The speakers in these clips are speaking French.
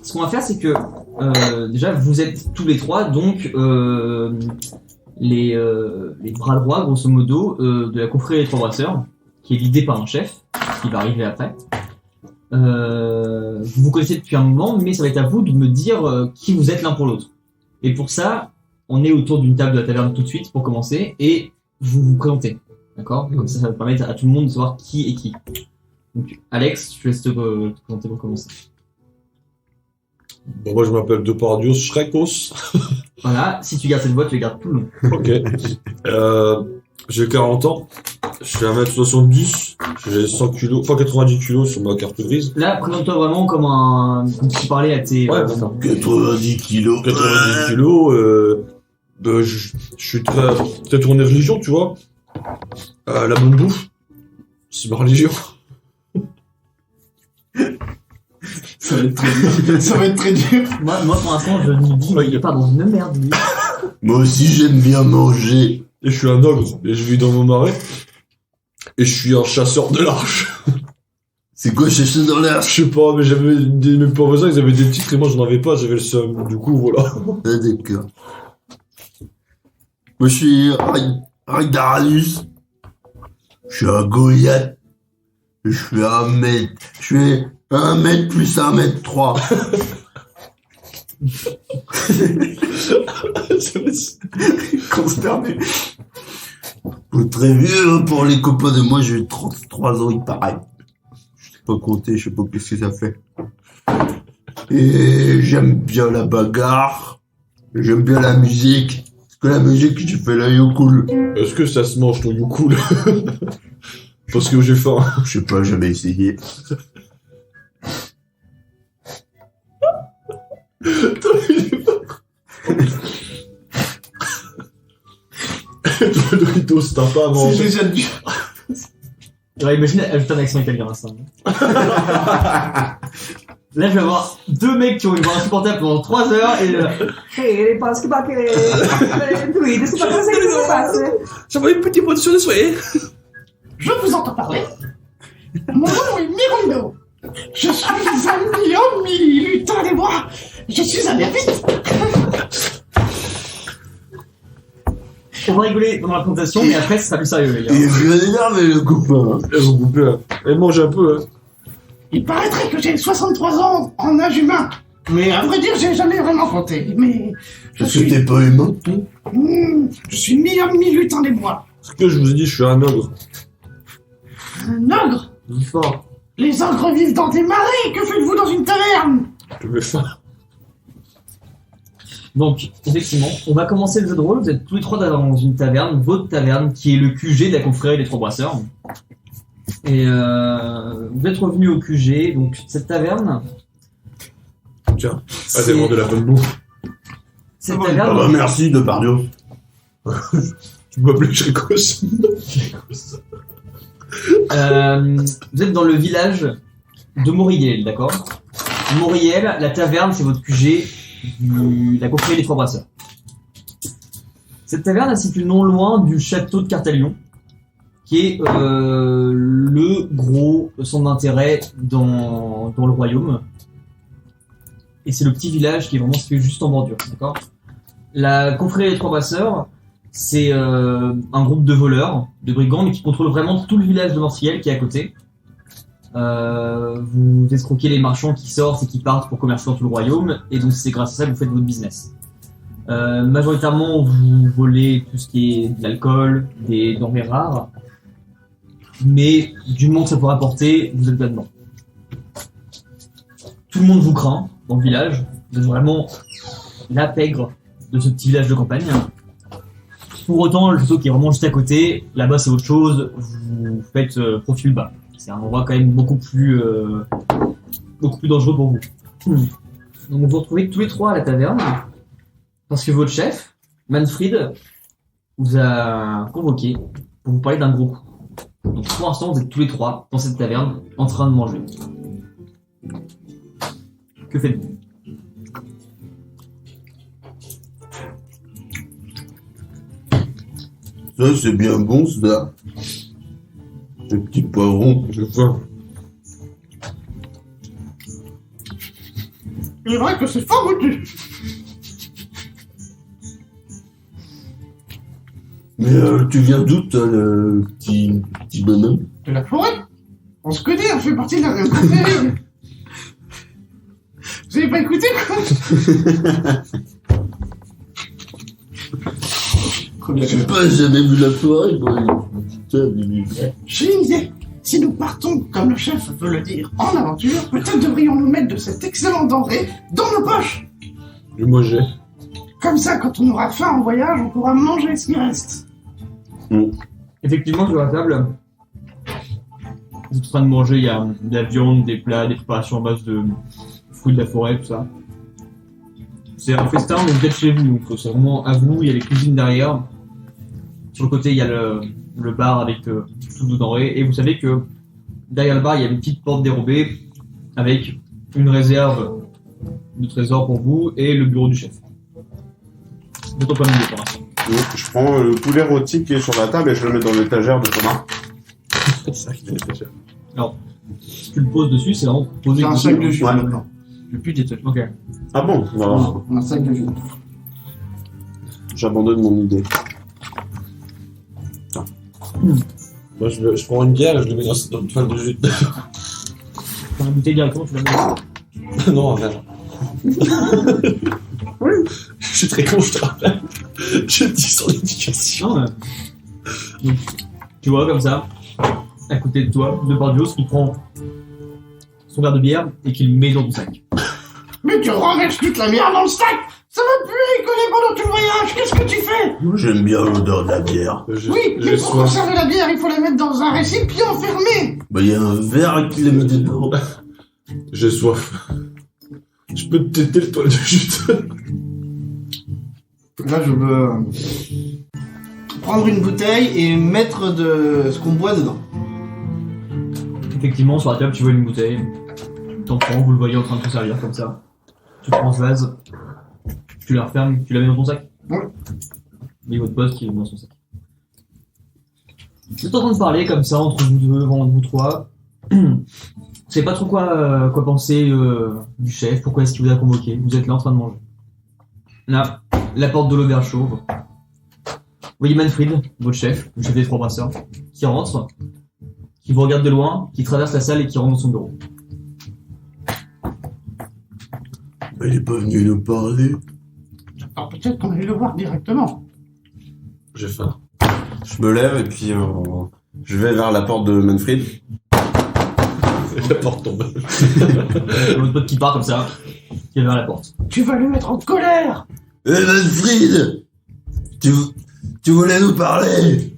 ce qu'on va faire, c'est que déjà vous êtes tous les trois donc les bras droits, grosso modo, de la confrérie des Trois Brasseurs, qui est guidée par un chef, qui va arriver après. Vous vous connaissez depuis un moment, mais ça va être à vous de me dire qui vous êtes l'un pour l'autre. Et pour ça, on est autour d'une table de la taverne tout de suite pour commencer, et vous vous présentez, d'accord ? Comme ça va permettre à tout le monde de savoir qui est qui. Donc, Alex, je te laisse te présenter pour commencer. Bon, moi je m'appelle Depardieu Shrekos. Voilà, si tu gardes cette voix, tu les gardes tout le long. Ok. J'ai 40 ans. Je suis 1m70. J'ai 100 kilos, enfin 90 kilos sur ma carte grise. Là, présente-toi vraiment comme tu parlais à tes... Ouais, c'est ça. 90 kilos. 90 kilos. Je suis très tourné religion, tu vois. La bonne bouffe, c'est ma religion. Ça va être très dur. Ça va être très dur. Moi, pour l'instant, je me dis, il est pas dans une merde, lui. Moi aussi, j'aime bien manger. Et je suis un ogre. Et je vis dans mon marais. Et je suis un chasseur de l'arche. C'est quoi chercher dans l'air? Je sais pas, mais mes pauvres voisins, ils avaient des titres et moi j'en avais pas, j'avais le seum. Du coup, voilà. Ah, d'accord. Moi, je suis Ragdaralus. Je suis un Goliath. Je fais 1 mètre. Je fais 1 mètre plus 1 mètre 3. Consterné. Faut très vieux pour les copains de moi, j'ai 33 ans, il paraît. Je sais pas compter, je sais pas qu'est-ce que ça fait. Et j'aime bien la bagarre. J'aime bien la musique. Parce que la musique, j'ai fait la yokoul. Est-ce que ça se mange ton youkoul? Parce que j'ai faim. Je sais pas, jamais essayé. Doritos, t'as pas mangé. C'est déjà dur. Alors, imagine ajouter un accent italien à ça. Là, je vais avoir 2 mecs qui ont une voix insupportable pendant 3 heures et parce que Ça va une petite position de souhait. Je vous entends parler. Mon nom est Mirondo. Je suis un mi-lutin des bois. Je suis un ermite. On va rigoler pendant la présentation, mais après, ça sera plus sérieux, les gars. Il est bien énervé, le copain. Elle vous couper là. Elle mange un peu, hein. Il paraîtrait que j'ai 63 ans en âge humain. Mais à vrai dire, j'ai jamais vraiment compté. Mais je Parce que suis... t'es pas humain, toi. Je suis mi-homme, mi-lutin des bois. Ce que je vous ai dit, je suis un ogre. Un ogre. J'ai faim. Les ogres vivent dans des marais. Que faites-vous dans une taverne? J'ai faim. Donc, effectivement, on va commencer le jeu de rôle. Vous êtes tous les trois dans une taverne, votre taverne, qui est le QG de la confrérie des Trois Brasseurs. Et vous êtes revenus au QG, donc cette taverne... Tiens, allez voir de la bonne bouffe. Cette Ah taverne... bah merci, Depardieu. Tu peux m'appeler Shrekos. Vous êtes dans le village de Moriel, d'accord? Moriel, la taverne, c'est votre QG de la confrérie des Trois Brasseurs. Cette taverne, elle se situe non loin du château de Cartalion, qui est le gros centre d'intérêt dans le royaume. Et c'est le petit village qui est vraiment situé juste en bordure, d'accord? La confrérie des Trois Brasseurs, c'est un groupe de voleurs, de brigands, mais qui contrôle vraiment tout le village de Morciel qui est à côté. Vous escroquez les marchands qui sortent et qui partent pour commercer dans tout le royaume, et donc c'est grâce à ça que vous faites votre business. Majoritairement, vous volez tout ce qui est de l'alcool, des denrées rares, mais du moment que ça peut rapporter, vous êtes là-dedans. Tout le monde vous craint dans le village, vous êtes vraiment la pègre de ce petit village de campagne. Pour autant, le château qui est vraiment juste à côté, là-bas c'est autre chose, vous faites profil bas. C'est un endroit quand même beaucoup plus dangereux pour vous. Donc vous vous retrouvez tous les trois à la taverne, parce que votre chef, Manfred, vous a convoqué pour vous parler d'un gros coup. Donc pour l'instant, vous êtes tous les trois dans cette taverne, en train de manger. Que faites-vous? Ça, c'est bien bon, ça. Le petit poivron. J'ai faim. Il est vrai que c'est fort goûtu. Mais tu viens d'où, toi, le petit bonhomme? De la forêt. On se connaît, on fait partie de la même confrérie. Vous avez pas écouté, quoi? Je sais pas, j'ai jamais vu la forêt, moi. Putain, mais... J'ai une idée. Si nous partons, comme le chef veut le dire, en aventure, peut-être devrions-nous mettre de cet excellent denrée dans nos poches. Et moi j'ai. Comme ça, quand on aura faim en voyage, on pourra manger ce qui reste. Effectivement, sur la table, vous êtes en train de manger, il y a de la viande, des plats, des préparations à base de fruits de la forêt, tout ça. C'est un festin, mais vous êtes chez vous, donc c'est vraiment à vous, il y a les cuisines derrière. Sur le côté, il y a le bar avec toutes vos denrées, et vous savez que derrière le bar, il y a une petite porte dérobée avec une réserve de trésors pour vous et le bureau du chef. Vous êtes en plein milieu pour l'instant. Donc, je prends le poulet rôti qui est sur la table et je le mets dans l'étagère de Thomas. C'est ça qu'il est déjà. Si tu le poses dessus, c'est vraiment posé. J'ai un sac de jus Ouais. maintenant. J'ai plus des trucs. Ok. Ah bon? Alors, Un sac de jus. j'abandonne mon idée. Moi je prends une bière et je le mets dans une toile de jus. Dans la bouteille directement, tu la mets. Non, un verre. Je suis très con, je te rappelle. Je dis sans éducation. Non, donc, tu vois comme ça, à côté de toi, de Bardios qui prend son verre de bière et qui le met dans ton sac. Mais tu renverses toute la merde dans le sac. Ça va puer, coller pendant tout le voyage. Qu'est-ce que tu fais? Moi, j'aime bien l'odeur de la bière. Oui, mais pour conserver la bière, il faut la mettre dans un récipient fermé. Bah, il y a un verre qui l'a mis dedans. J'ai soif. Je peux te têter le toile de jus. Là, je veux prendre une bouteille et mettre de ce qu'on boit dedans. Effectivement, sur la table, tu vois une bouteille. Tu t'en prends, vous le voyez en train de se servir comme ça. Tu prends ce vase, tu la refermes, tu la mets dans ton sac. Oui. Et votre poste qui est dans son sac. Vous êtes en train de parler comme ça entre vous deux, entre vous trois. Vous savez pas trop quoi penser du chef, pourquoi est-ce qu'il vous a convoqué. Vous êtes là en train de manger. Là, la porte de l'auberge s'ouvre. Vous voyez Manfred, votre chef, le chef des trois brasseurs, qui rentre, qui vous regarde de loin, qui traverse la salle et qui rentre dans son bureau. Bah, il est pas venu nous parler. Alors peut-être qu'on allait le voir directement. J'ai faim. Je me lève et puis je vais vers la porte de Manfred. La porte tombe. Votre pote qui part comme ça, qui est vers la porte. Tu vas le mettre en colère. Eh, Manfred! Tu voulais nous parler?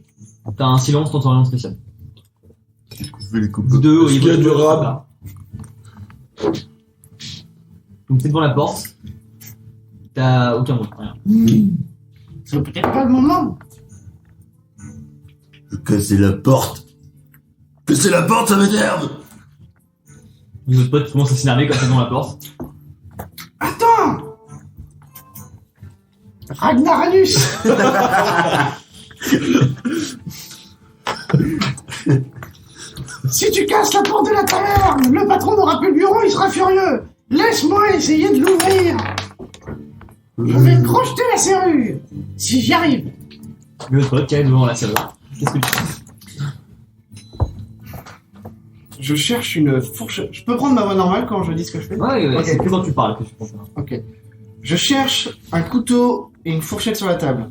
T'as un silence, t'entends rien de spécial. Je vais les couper. Vous deux, Est-ce qu'il y a du rab? Donc t'es devant la porte. T'as aucun bruit, rien. C'est peut-être pas le moment. Je vais casser la porte. Casser la porte, ça m'énerve! Et votre pote commence à s'énerver quand t'es devant la porte. Attends. Ragnaranus. Si tu casses la porte de la taverne, le patron n'aura plus de bureau, il sera furieux. Laisse-moi essayer de l'ouvrir. Je vais crocheter la serrure. Si j'y arrive. Et votre pote qui arrive devant la serrure. Qu'est-ce que tu fais? Je cherche une fourchette. Je peux prendre ma voix normale quand je dis ce que je fais? Ouais, Ok. c'est que quand tu parles que tu prends ça. Ok. Je cherche un couteau et une fourchette sur la table.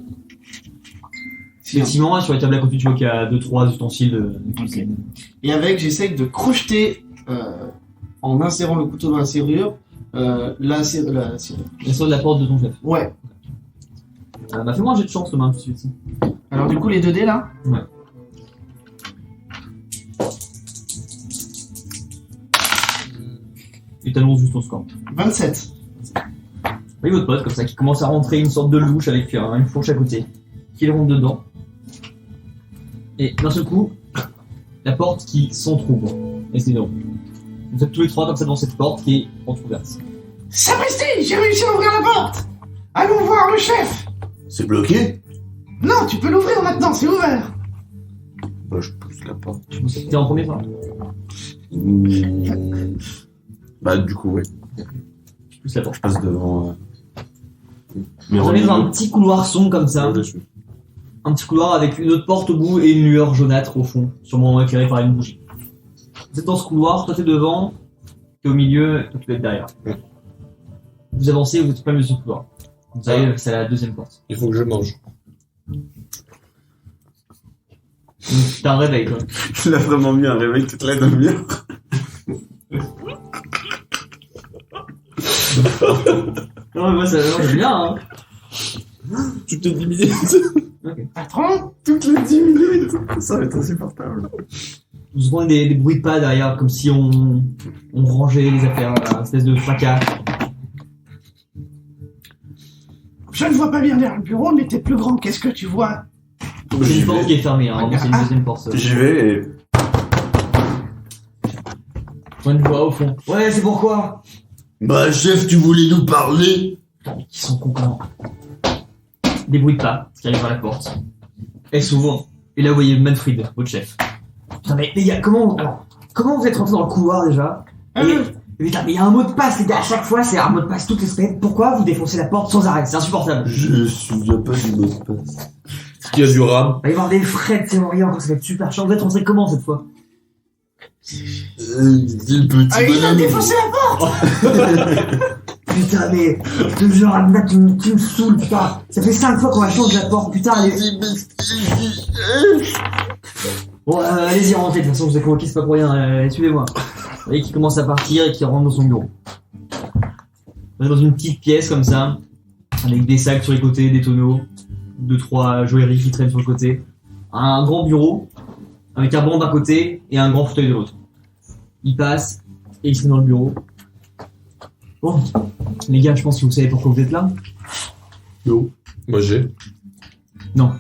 Effectivement, sur les tables à côté, tu vois qu'il y a 2-3 ustensiles de cuisine. Et avec, j'essaye de crocheter, en insérant le couteau dans la serrure, la serrure. Et sur la porte de ton chef. Ouais. Bah fais-moi un jet de chance, Thomas, tout de suite. Alors du coup, les 2 dés là? Ouais. Et t'annonces juste ton score. 27. Oui, votre pote, comme ça, qui commence à rentrer une sorte de louche avec une fourche à côté, qui le rentre dedans. Et d'un seul coup, la porte qui s'entrouvre. Et c'est drôle. Vous êtes tous les trois comme ça devant cette porte qui est entrouverte. Sapristi, j'ai réussi à ouvrir la porte. Allons voir le chef. C'est bloqué? Non, tu peux l'ouvrir maintenant, c'est ouvert. Bah, je pousse la porte. T'es en premier, toi. Bah, du coup, ouais. Tu pousses la porte. Je passe devant. Mais Vous arrivez dans un petit couloir sombre comme ça. Un petit couloir avec une autre porte au bout et une lueur jaunâtre au fond, sûrement éclairée par une bougie. Vous êtes dans ce couloir, toi t'es devant, t'es au milieu, toi tu dois être derrière. Vous avancez, vous êtes pas mieux sur ce couloir. Vous arrivez, c'est la deuxième porte. Il faut que je mange. Donc, t'as un réveil, toi. Il a vraiment mis un réveil toute la demi-heure. Non, mais moi, ça j'aime bien, hein. Toutes les 10 minutes. Patron, Toutes les 10 minutes. Ça va être insupportable. Vous entendez des bruits de pas derrière, comme si on rangeait les affaires, une espèce de fracas. je ne vois pas bien derrière le bureau, mais t'es plus grand, qu'est-ce que tu vois? C'est une porte qui est fermée, hein. Vraiment, c'est une deuxième porte. J'y vais et. On une voix au fond. Ouais, c'est pourquoi? Bah, chef, tu voulais nous parler? Putain, mais qui sont contents. Des bruits de pas qui arrivent à la porte. Elle s'ouvre. Et là, vous voyez Manfred, votre chef. Putain, mais les gars, comment vous êtes rentrés dans le couloir déjà? Putain, mais il y a un mot de passe, les gars, à chaque fois, c'est un mot de passe toutes les semaines. Pourquoi vous défoncez la porte sans arrêt? C'est insupportable. Je me souviens pas du mot de passe. Est-ce qu'il y a du rame? Il va y avoir des frais de théorie encore, ça va être super chiant. Vous êtes rentrés comment cette fois? C'est le petit Ah, il a bonhomme. défoncé la porte. Putain, mais je te jure, Amna, tu me saoules, putain. Ça fait 5 fois qu'on va changer la porte, putain, allez. Bon, allez-y, rentrez, de toute façon, je vous ai convoqué, c'est pas pour rien, suivez-moi. Vous voyez qui commence à partir et qui rentre dans son bureau. On est dans une petite pièce comme ça, avec des sacs sur les côtés, des tonneaux, 2-3 joailleries qui traînent sur le côté. Un grand bureau, avec un banc d'un côté et un grand fauteuil de l'autre. Il passe, et il se met dans le bureau. Bon, les gars, je pense que vous savez pourquoi vous êtes là. Non. Moi j'ai. Non.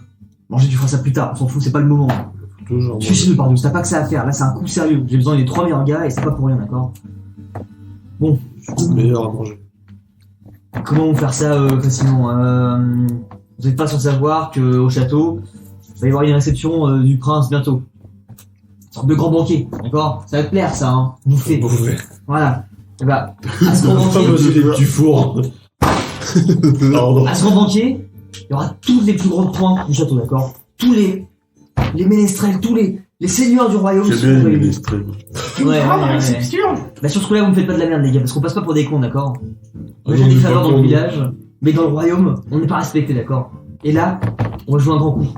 Mangez, tu feras ça plus tard, on s'en fout, c'est pas le moment. Toujours. Suicide, pardon, t'as pas que ça à faire, là c'est un coup sérieux. J'ai besoin des 3 meilleurs gars et c'est pas pour rien, d'accord? Bon, Je suis le meilleur à manger. comment on faire ça facilement? Vous êtes pas sans savoir qu'au château, il va y avoir une réception du prince bientôt. Une sorte de grand banquet, d'accord? Ça va te plaire ça, hein? Bouffer. Bouffer. Voilà. Et bah, à ce grand Enfin, banquet, moi j'ai des petits fours. Pardon. à ce grand banquet, il y aura toutes les plus grandes pointes du château, d'accord? Tous les ménestrels, tous les seigneurs du royaume J'ai seront bien réunis. aimé les strings. Une Ouais, grande ouais, ouais. réception. Bah sur ce coup-là, vous me faites pas de la merde, les gars, parce qu'on passe pas pour des cons, d'accord? On a Ah, des on est faveurs pas dans le cons. village, mais dans le royaume, on n'est pas respecté, d'accord? Et là, on va jouer un grand coup.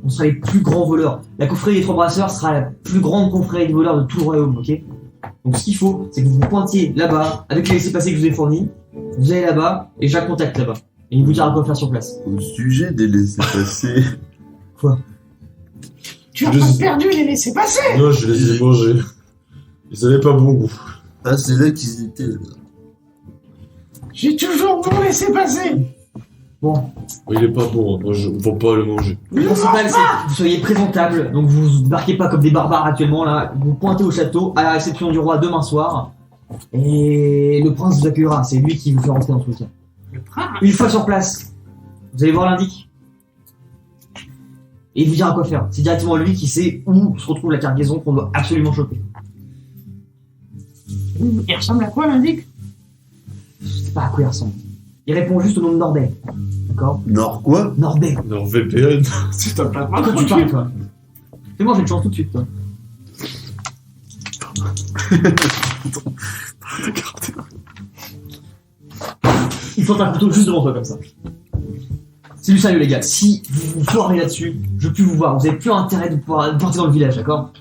On sera les plus grands voleurs. La confrérie des 3 brasseurs sera la plus grande confrérie de voleurs de tout le royaume, ok? Donc ce qu'il faut, c'est que vous vous pointiez là-bas, avec les laissez-passer que je vous ai fournis, vous allez là-bas, et j'ai un contact là-bas. Et il vous dira quoi faire sur place. Au sujet des laissés-passer. Tu as Je pas sais. perdu les laisser passer. Non, je les ai mangés. Ils avaient pas bon goût. Ah, c'est là qu'ils étaient, là. J'ai toujours bon laisser passer. Bon, Il est pas bon, hein. Moi je faut pas le manger. le principal, c'est que vous soyez présentable, donc vous vous débarquez pas comme des barbares actuellement, là. Vous pointez au château, à la réception du roi demain soir, et le prince vous accueillera, c'est lui qui vous fait rentrer dans tout le cas. Le prince. Une fois sur place, vous allez voir l'indic. Et il vous dira quoi faire. C'est directement lui qui sait où se retrouve la cargaison qu'on doit absolument choper. Il ressemble à quoi l'indique? Je sais pas à quoi il ressemble. Il répond juste au nom de Nordais. D'accord? Nord quoi? Nordais. NordVPN. C'est top là. Quand tu parles, toi. Fais-moi, j'ai une chance tout de suite, toi. Il faut un couteau juste devant toi, comme ça. C'est du sérieux, les gars. Si vous vous foirez là-dessus, je peux plus vous voir. Vous avez plus intérêt de pouvoir partir dans le village, d'accord?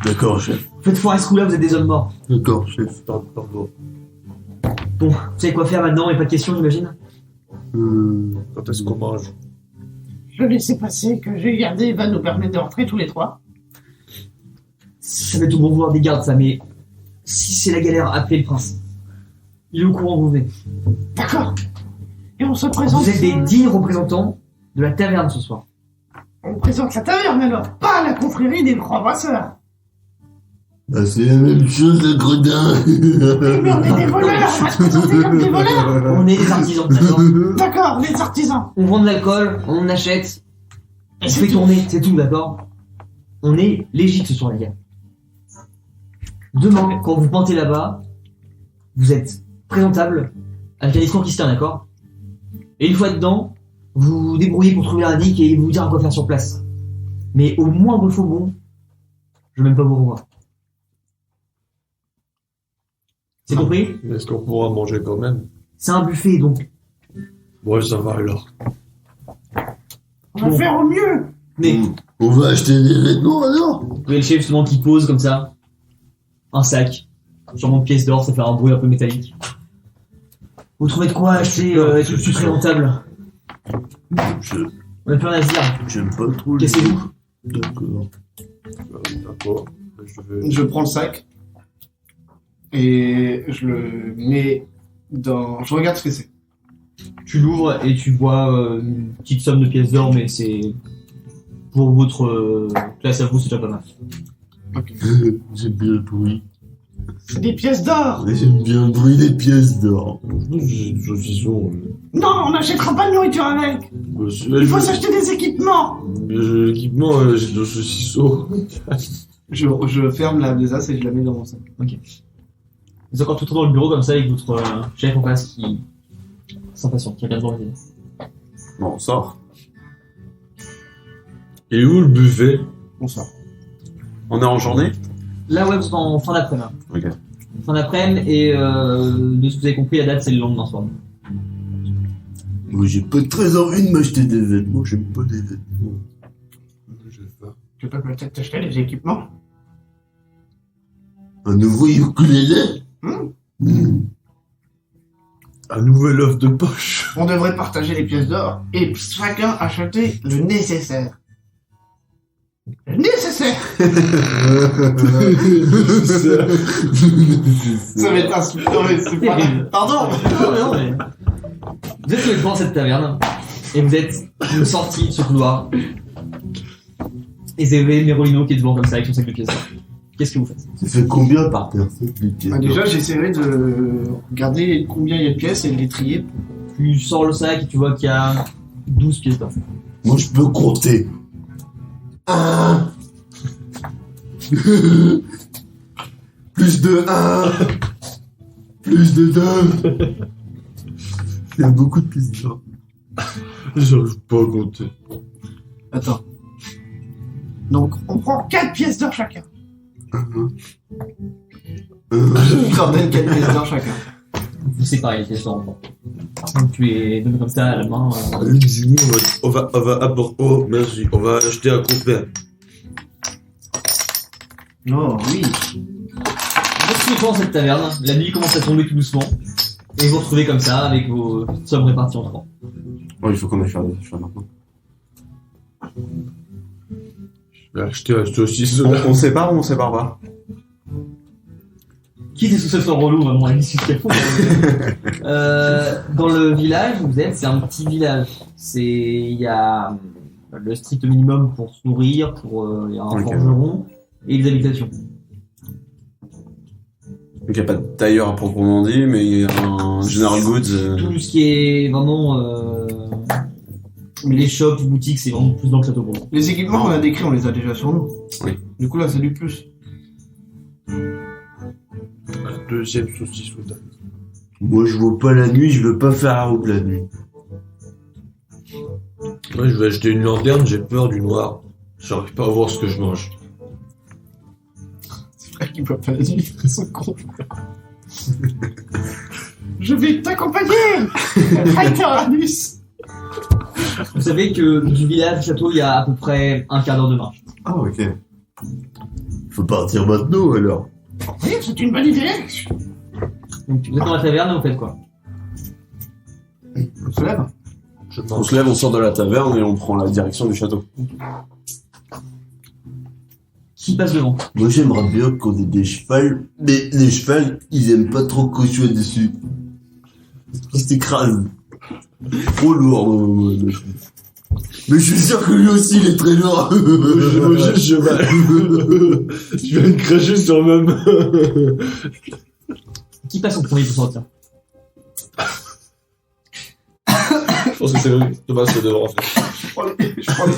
D'accord, chef. Vous faites foirer ce coup-là, vous êtes des hommes morts. D'accord, chef. Pardon. Bon, vous savez quoi faire maintenant, et pas de questions, j'imagine? Quand est-ce qu'on mange? Le laisser passer que j'ai gardé va nous permettre de rentrer tous les 3. Ça va être au bon vouloir des gardes, ça, mais si c'est la galère, appelez le prince. Il est au courant que vous venez. D'accord. Et on se présente. Vous êtes des dignes représentants de la taverne ce soir. On présente la taverne alors, pas la confrérie des 3 brasseurs. Bah, c'est la même chose, le gredin. Mais on est des voleurs, on va se présenter comme des voleurs. On est des artisans, d'accord? D'accord, les artisans. On vend de l'alcool, on en achète, on c'est fait tout. tourner, c'est tout, d'accord? On est légit ce soir, les gars. Demain, quand vous pointez là-bas, vous êtes présentable, avec un discours qui se tient, d'accord? Et une fois dedans, vous vous débrouillez pour trouver l'indique et vous dire quoi faire sur place. Mais au moindre faux bon, je veux même pas vous revoir. C'est compris? Est-ce qu'on pourra manger quand même? C'est un buffet, donc. Ouais, ça va alors. On va Bon. faire au mieux. Mais, On va acheter des vêtements alors? vous voyez le chef justement qui pose comme ça, un sac, sûrement de pièces d'or, ça fait un bruit un peu métallique. Vous trouvez de quoi acheter tout de suite très rentable? Je- On n'a plus rien à se dire. J'aime pas trop les... Cassez-vous. D'accord. D'accord. Je vais... Je prends le sac et je le mets dans. Je regarde ce que c'est. Tu l'ouvres et tu vois une petite somme de pièces d'or, mais c'est pour votre classe à vous, c'est déjà pas mal. J'aime bien le bruit. C'est des pièces d'or. J'aime bien le bruit des pièces d'or. J'ai des saucissons. Non, on n'achètera pas de nourriture avec. Il faut s'acheter des équipements. L'équipement, j'ai de saucissons. Je ferme la besace et je la mets dans mon sac. Vous êtes encore tout le temps dans le bureau comme ça avec votre chef en face qui s'impatiente, qui regarde devant les yeux. Bon, on sort. Et où le buffet? On sort. On est en journée? Là, ouais, vous êtes en fin d'après-midi. Ok. Fin d'après-midi, et de ce que vous avez compris, la date c'est le lendemain soir. Moi, j'ai pas très envie de m'acheter des vêtements. J'aime pas les vêtements. Tu peux peut-être t'acheter des équipements. Un nouveau ukulélé? Un nouvel œuf de poche. On devrait partager les pièces d'or et chacun acheter le nécessaire. Le nécessaire. Ça va être insultant, mais c'est pas. Terrible. Pardon. Non, mais... Vous êtes tous les trois dans cette taverne, et vous êtes sortis de ce couloir. Et vous avez Merolino qui est devant comme ça avec son sac de pièces d'or. Qu'est-ce que vous faites? Ça fait combien par personne les pièces Bah, d'or? déjà, j'essaierai de regarder combien il y a de pièces et de les trier. Tu sors le sac et tu vois qu'il y a 12 pièces d'or. Moi, je peux compter. 1. Plus de 1. Plus de 2. Il y a beaucoup de pièces d'or. J'arrive pas à compter. Attends. Donc, on prend 4 pièces d'or chacun. Je leur donne 4 pièces d'or chacun. Vous séparez les pièces d'or en temps. Donc tu les donnes comme ça à la main. Dis-moi, on va apporter. Oh, merci. On va acheter un couvert. Oh, oui. Vous êtes tous les trois dans cette taverne, la nuit commence à tomber tout doucement. Et vous vous retrouvez comme ça avec vos sommes réparties en trois. Oh, il faut qu'on aille faire des achats maintenant. Je vais acheter un saucisse. On sépare ou on sépare pas? Qui c'est sous ce son relou vraiment à l'issue de Dans le village où vous êtes, c'est un petit village. Il y a le strict minimum pour se nourrir, il y a un Ok. forgeron et les habitations. Donc il n'y a pas de tailleur à proprement dit, mais il y a un General Goods. Tout ce qui est vraiment les shops, les boutiques, c'est vraiment plus dans le château gros. Les équipements qu'on a décrits, on les a déjà sur nous. Oui. Du coup, là, c'est du plus. Un deuxième saucisse au table. Moi, je vois pas la nuit, je veux pas faire la route la nuit. Ouais, je vais acheter une lanterne, j'ai peur du noir. J'arrive pas à voir ce que je mange. C'est vrai qu'ils voient pas la nuit, ils sont cons. Je vais t'accompagner. Fighter Anus. Vous savez que du village au château, il y a à peu près un quart d'heure de marche. Ah, ok. Faut partir maintenant, alors. Oui, c'est une bonne idée. Donc vous êtes dans la taverne et vous faites quoi? On se lève. Je On mange. se lève, on sort de la taverne et on prend la direction du château. Qui passe devant? Moi, j'aimerais bien qu'on ait des chevals, mais les chevals, ils aiment pas trop qu'on soit dessus. Ils s'écrasent. Trop lourd, mais je suis sûr que lui aussi, il est très lourd. J'ai mangé le cheval. Je viens de cracher sur ma main. Qui passe en premier pour sortir? Je pense que c'est Thomas qui devra en faire. Je prends les...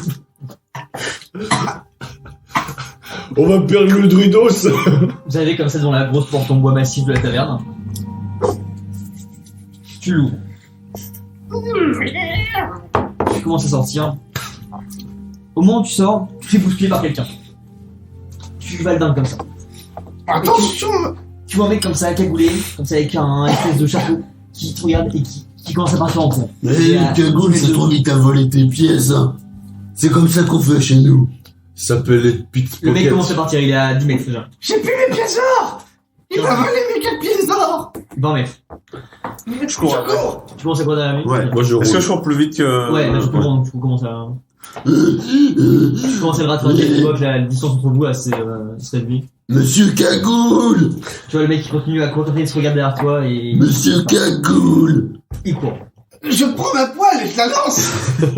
On va perdre le druidos. Vous arrivez comme ça devant la grosse porte en bois massif de la taverne. Tu l'ouvres. Tu commences à sortir. Au moment où tu sors, tu te fais bousculer par quelqu'un. Tu vas le dingue comme ça. Attention. Tu vois un mec comme ça, cagoulé, comme ça avec un espèce de chapeau, qui te regarde et qui commence à partir en courant. Eh, cagoule, c'est trop vite à voler tes pièces, hein. C'est comme ça qu'on fait chez nous. Ça s'appelle les Le mec pickpockets. commence à partir, il est à 10 mètres déjà. J'ai plus mes pièces d'or. Il a volé mes 4 pièces d'or. 20 mètres. Je cours. Tu commences à quoi derrière lui? Ouais. Moi, je Est-ce que roule. je cours plus vite que... Ouais, là je comprends, tu commences à... Tu commences à le rattraper, tu vois que la distance entre vous se réduit. Monsieur Cagoule. Tu vois le mec qui continue à courir, il se regarde derrière toi et Monsieur Cagoule. il court. Je prends ma poêle et je la lance.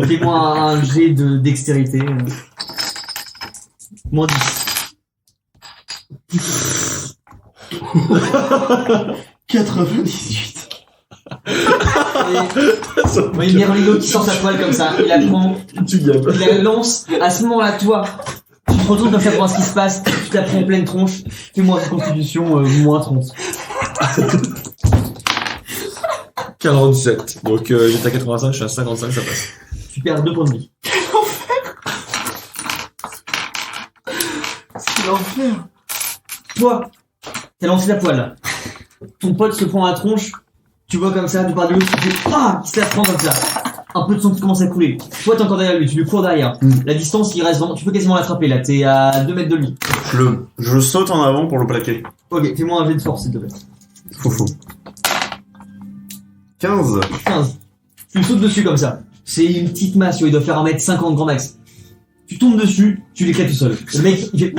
Fais-moi un jet de dextérité. Moins 10. 98. Moi, il y a Merlino qui sort sa poêle comme ça, il la prend, Tu gagnes. il la lance. À ce moment-là, toi, tu te retournes comme ça pour voir ce qui se passe, tu te la prends en pleine tronche. Fais-moi une constitution moins 30. 47. Donc, j'étais à 85, je suis à 55, ça passe. Tu perds 2 points de vie. C'est l'enfer. Toi, t'as lancé la poêle. Ton pote se prend la tronche, tu vois comme ça, de par de l'autre, tu fais ah, il se la prend comme ça. Un peu de sang qui commence à couler. Toi, t'es encore derrière lui, tu lui cours derrière. La distance, il reste vraiment, tu peux quasiment l'attraper là, t'es à 2 mètres de lui. Je saute en avant pour le plaquer. Ok, fais-moi un jet de force s'il te plaît. Foufou. 15. 15. Tu lui sautes dessus comme ça. C'est une petite masse, tu vois, il doit faire 1m50 grand max. Tu tombes dessus, tu l'éclates tout seul. Le mec, il fait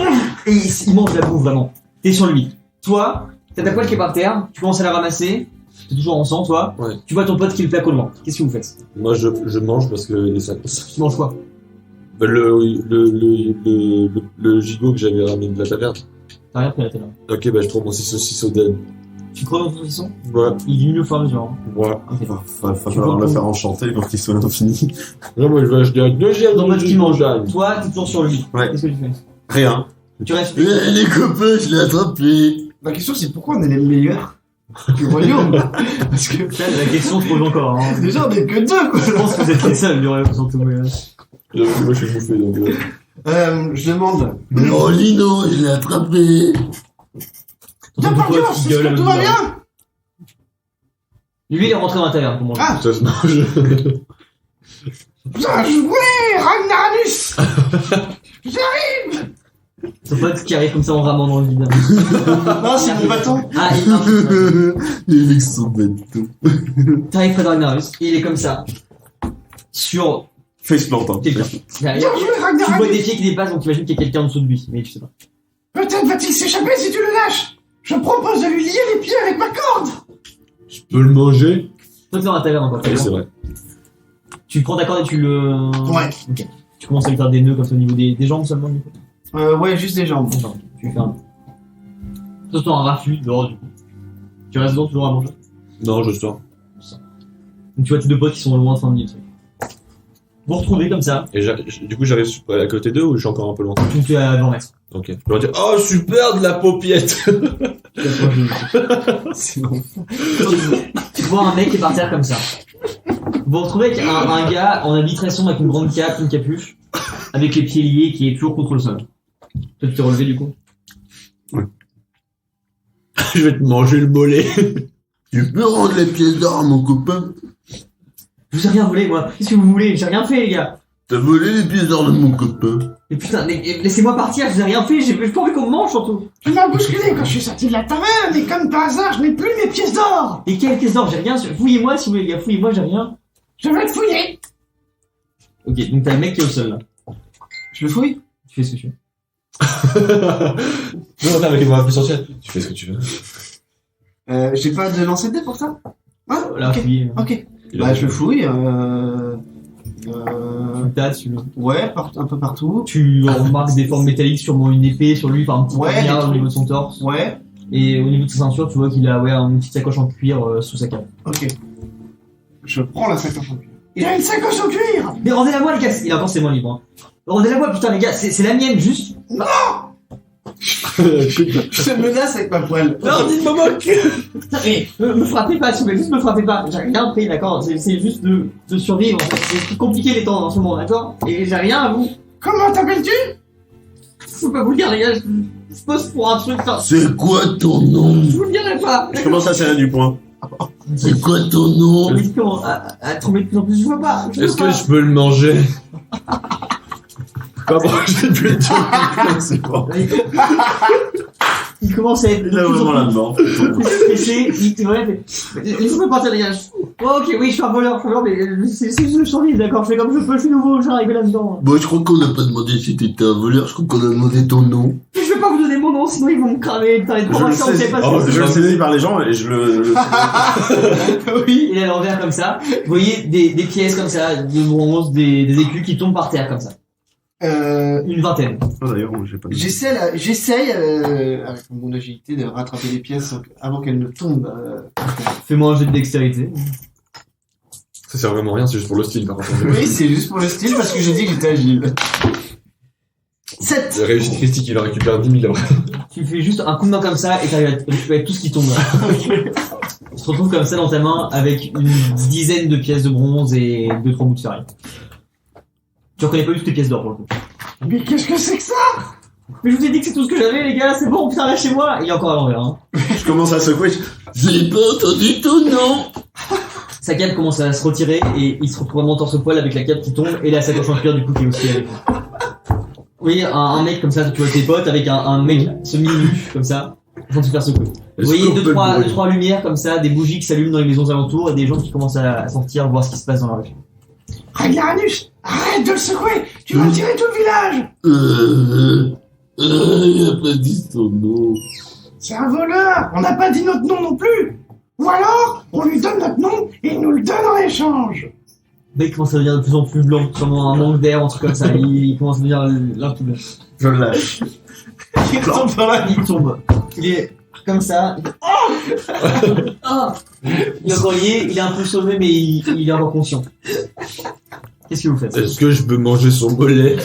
et il mange la bouffe vraiment. T'es sur lui. Toi, t'as ta poêle qui est par terre, tu commences à la ramasser. T'es toujours en sang, toi. Ouais. Tu vois ton pote qui le plaque au loin. Qu'est-ce que vous faites? Moi, je mange parce que les sacs. Tu manges quoi? Le gigot que j'avais ramené de la taverne. T'as rien pris à la télé. Ok, bah, je trouve mon saucisson dead. Tu creuses dans ton saucisson? Ouais, Il diminue au fur et à mesure. Hein. ouais. Ok. Va falloir le faire enchanter pour qu'il soit infini. Là, moi, je vais acheter un deuxième Ton pote qui mange. Jeanne. Toi, t'es toujours sur lui. Ouais. Qu'est-ce que tu fais? Rien. Tu restes. Eh, les copains, je l'ai attrapé. La question c'est pourquoi on est les meilleurs du royaume. Parce que La question se pose encore. Hein. déjà on est que deux quoi. Je pense que vous êtes les seuls du royaume surtout. Moi, je suis bouffé, donc. Je demande. Oh, Lino, je l'ai attrapé. Ton Par pote Dieu, qui est-ce gueule à que tout l'autre va bout. bien? Lui, il est rentré dans la taverne pour manger. Ah. Ça se mange. Bien joué, Ragnarus. J'arrive. Ton pote qui arrive comme ça en ramant dans le vide. Non c'est mon bâton. Ah, il marche. Les mecs sont bêtes. T'arrives près de Ragnarus, et il est comme ça. Sur Faceplant. Hein. quelqu'un. Derrière. Bien joué, Tu vois Ragnarus. des pieds qui dépassent, donc tu imagines qu'il y a quelqu'un en dessous de lui, mais tu sais pas. Peut-être va-t-il s'échapper si tu le lâches. Je propose de lui lier les pieds avec ma corde. Je peux le manger? Toi, t'es dans la taverne encore. Oui, c'est vrai. Tu prends ta corde et tu le. Ouais. Ok. Tu commences à lui faire des nœuds comme ça au niveau des jambes seulement, du coup. Ouais juste des jambes. Enfin, tu lui fais un. Toi, t'as un raffut dehors, du coup. Tu restes dedans toujours à manger. Non, je sors. Donc, tu vois tes deux potes qui sont loin en train de dire le truc. Vous retrouvez comme ça, Et du coup, j'arrive à côté d'eux ou je suis encore un peu loin? tu es à 20 mètres. Ok. Je leur dis, oh, super, de la paupiette! Tu t'approches de lui. C'est bon. Tu vois un mec qui est par terre comme ça. Vous vous retrouvez avec un gars en habit très sombre avec une grande cape, une capuche, avec les pieds liés qui est toujours contre le sol. Toi, tu t'es relevé du coup. Je vais te manger le mollet. Tu peux rendre les pièces d'or, mon copain? Je vous ai rien volé, moi. Qu'est-ce que vous voulez? J'ai rien fait, les gars. T'as volé les pièces d'or de mon copain. Mais putain, laissez-moi partir, je vous ai rien fait, j'ai pas envie qu'on me mange surtout. Tu m'as bousculé quand je suis sorti de la taverne et comme par hasard, je n'ai plus mes pièces d'or. Et quelle pièce d'or? J'ai rien. Fouillez-moi si vous voulez, les gars, fouillez-moi, j'ai rien. Je vais te fouiller. Ok, donc t'as le mec qui est au sol là. Je le fouille. Tu fais ce que tu veux. Non, non, avec moi, plus sorcière. Tu fais ce que tu veux. J'ai pas de lancer de dés pour ça. Ouais. Là, Ok. fouiller. Ok. Il a- Bah je le fouille. Tu le tâtes, Ouais, un peu partout. tu remarques des formes métalliques, sûrement une épée sur lui, par un petit Ouais, poignard des au niveau trucs. de son torse. Ouais. Et au niveau de sa ceinture, tu vois qu'il a une petite sacoche en cuir sous sa cape. Ok. Je prends la sacoche en cuir. Il a une sacoche en cuir. Mais rendez-la-moi, les gars, il a encore ses mains libres. Hein. Rendez-la-moi, putain, les gars, c'est la mienne, juste. Je te menace avec ma poêle. Non, dis-moi moi Putain, mais me frappez pas, s'il vous plaît, juste me frappez pas. J'ai rien pris, d'accord? C'est juste de survivre. En fait. C'est compliqué les temps en ce moment, d'accord? Et j'ai rien à vous. Comment t'appelles-tu? Faut pas vous le dire, les gars. Je pose pour un truc. Enfin, C'est quoi ton nom? je vous le dirai pas. Je commence à serrer du poing. C'est quoi ton nom? Il commence à trembler de plus en plus. Je veux pas. Est-ce que je peux le manger? Pas manger de l'huile d'olive, c'est bon. Il commence à être de Là, plus vraiment en là-dedans. plus stressé. Il te fait. Laissez-moi partir, les gars. Oh, ok, oui, je suis un voleur, mais c'est juste de survivre, d'accord? Je fais comme je peux, je suis nouveau, j'arrive là-dedans. Bon, je crois qu'on n'a pas demandé si t'étais un voleur, je crois qu'on a demandé ton nom. Je vais pas vous donner mon nom, sinon ils vont me cramer. Putain, les Je trois le machins, vous savez saisis. pas ce Oh, que c'est. Je le saisis par les gens et je le. Oui, il est à l'envers comme ça. Vous voyez des pièces comme ça, de bronze, des écus qui tombent par terre comme ça. Une vingtaine. Oh, d'ailleurs, moi, j'ai pas. J'essaye avec mon agilité de rattraper les pièces avant qu'elles ne tombent. Fais-moi un jet de dextérité. Ça sert vraiment à rien, c'est juste pour le style par contre. Oui, c'est juste pour le style parce que j'ai dit que j'étais agile. 7. La réussite critique, il en récupère 10 000 après. Tu fais juste un coup de main comme ça et t'arrives à récupérer tout ce qui tombe. Tu te retrouves comme ça dans ta main avec une dizaine de pièces de bronze et 2-3 bouts de ferraille. Tu reconnais pas du tout tes pièces d'or pour le coup. Mais qu'est-ce que c'est que ça? Mais je vous ai dit que c'est tout ce que j'avais, les gars, c'est bon, putain, lâchez-moi. Il est encore à l'envers, hein. Je commence à secouer. J'ai pas entendu ton nom. Sa cape commence à se retirer et il se retrouve vraiment torse-poil avec la cape qui tombe et la sacoche en cuir du coup qui est aussi avec lui. Oui, un mec comme ça, tu vois tes potes avec un mec semi-nu comme ça, en train de se faire secouer. Vous voyez deux, trois lumières comme ça, des bougies qui s'allument dans les maisons alentours et des gens qui commencent à sortir, voir ce qui se passe dans la rue. Ragnaranus, arrête de le secouer! Tu vas tirer tout le village! Il a pas dit son nom. C'est un voleur! On n'a pas dit notre nom non plus! Ou alors, on lui donne notre nom et il nous le donne en échange! Le mec commence à devenir de plus en plus blanc, sûrement un manque d'air, un truc comme ça, il commence à devenir limpide. Je le lâche. Il tombe dans la il tombe. Il est comme ça. Oh il est encore lié, il est un peu sauvé mais il est encore conscient. Qu'est-ce que vous faites? Est-ce que je peux manger son mollet?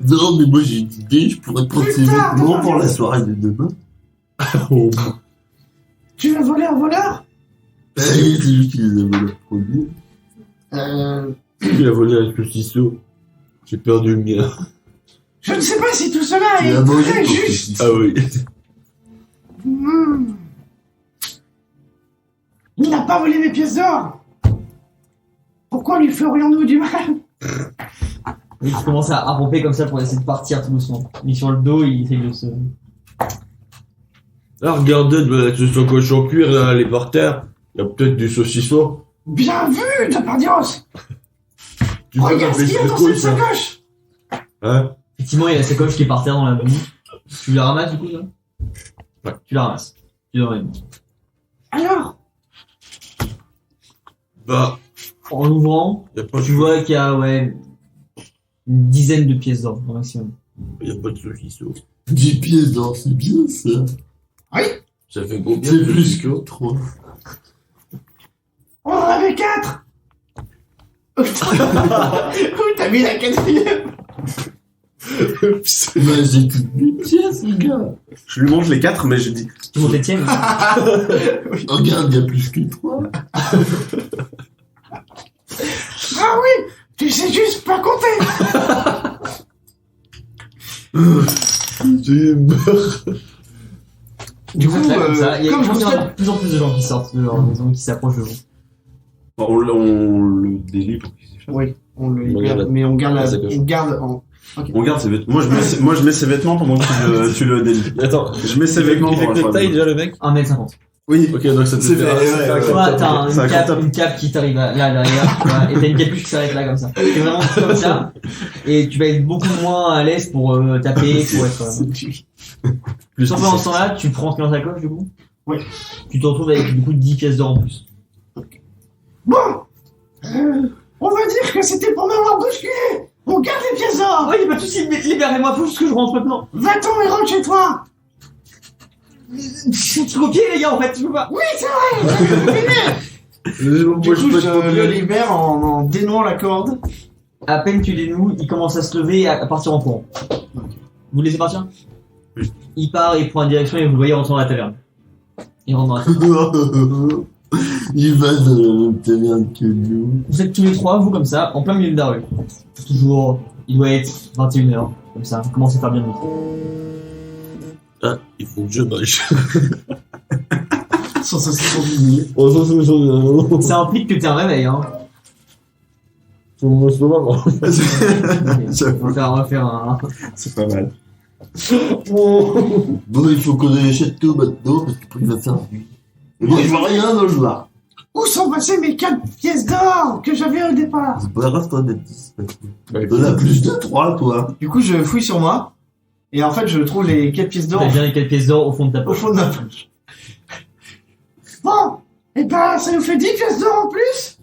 Non, mais moi j'ai une idée, je pourrais prendre ses Putain, vêtements pour la soirée de demain. Oh. Tu veux voler un voleur? C'est lui qui les a volés en premier. Il a volé avec le ciseau. J'ai perdu le mien. Je ne sais pas si tout cela Tu est l'as mangé très pour juste. tes Ah oui. Hmm. Il n'a pas volé mes pièces d'or. Pourquoi lui ferions-nous du mal? Il commence à pomper comme ça pour essayer de partir tout doucement. Il est sur le dos, il essaie de se... Ah, regardez, ce sacoche en cuir, là, elle est par terre. Il y a peut-être du saucisson. Bien vu, Depardios. Tu peux Regarde ce m'appeler qu'il y a dans Fresco, cette ça? sacoche. Hein? Effectivement, il y a la sacoche qui est par terre dans la boue. Tu la ramasses du coup, là? Ouais. Tu la ramasses. Tu la ramènes. Alors, Bah, En l'ouvrant, y a pas tu vois qu'il y a, ouais, une dizaine de pièces d'or au maximum. y a pas de saucisson. 10 pièces d'or, c'est bien ça. Ça fait combien C'est de plus saucissons? que 3. on en avait 4. Où t'as mis la quatrième? Bah j'ai toutes mes pièces, les gars. Je lui mange les 4, mais je dis. Tu montes les tiennes? Regarde, il y a plus que 3. Ah oui, tu sais juste pas compter. J'ai mort. Du coup, là, comme euh, ça, il y a comme je commence à y avoir constate- de plus en plus de gens qui sortent de leur maison, qui s'approchent de vous. On le délie pour qu'il s'échappe. Oui, on le On libère, garde la- mais on garde la sacoche. on garde en... On garde ses vêtements. Moi, je mets ses vêtements pendant que tu le délies. Attends, Je mets ses il fait vêtements pour quelle taille déjà le mec? 1m50. Oui. Ok, donc ça te C'est fait fait, un- ouais, ça fait un ouais. crop Toi, top. t'as C'est un crop top. une cape qui t'arrive là derrière, tu vois, et t'as une capuche qui s'arrête là comme ça. T'es vraiment comme ça, et tu vas être beaucoup moins à l'aise pour taper, pour être... Plus Sauf pendant ce temps-là, tu prends ce qu'il y a dans ta coche du coup. Oui. Tu te retrouves avec du coup 10 pièces d'or en plus. Bon, on va dire que c'était pour m'avoir bousculé. On garde les pièces d'or. Ouais, y'a pas de soucis, libérez-moi, faut juste que je rentre maintenant. Va-t'en et rentre chez toi. Je suis au pied les gars en fait, tu peux pas. Oui, c'est vrai. Du Moi, coup, je peux je te le libère en dénouant la corde. À peine tu dénoues, il commence à se lever et à partir en courant. Vous le laissez partir? Il part et prend une direction et vous le voyez rentrer dans la taverne. Il rentre dans la taverne. Il va dans la même taverne que nous. Vous êtes tous les trois, vous, comme ça, en plein milieu de la rue. Toujours, il doit être 21h, comme ça, vous commencez à faire bien nuit. Ah, il faut que je mange. Sans saucisson du Oh, ça, Ça implique que t'es un réveil, hein. c'est mon stomac. On va faire un... C'est pas mal. Bon, il faut qu'on aille au château maintenant, parce qu'il va faire nuit. Bon, il voit rien dans le noir. Où sont passées mes 4 pièces d'or que j'avais au départ? C'est pas grave, toi, d'être 10. T'en as plus de 3, toi. Du coup, je fouille sur moi. Et en fait, je trouve les 4 pièces d'or T'as bien les 4 pièces d'or au fond de ta au poche. fond de ma poche. Bon, et ben ça nous fait 10 pièces d'or en plus.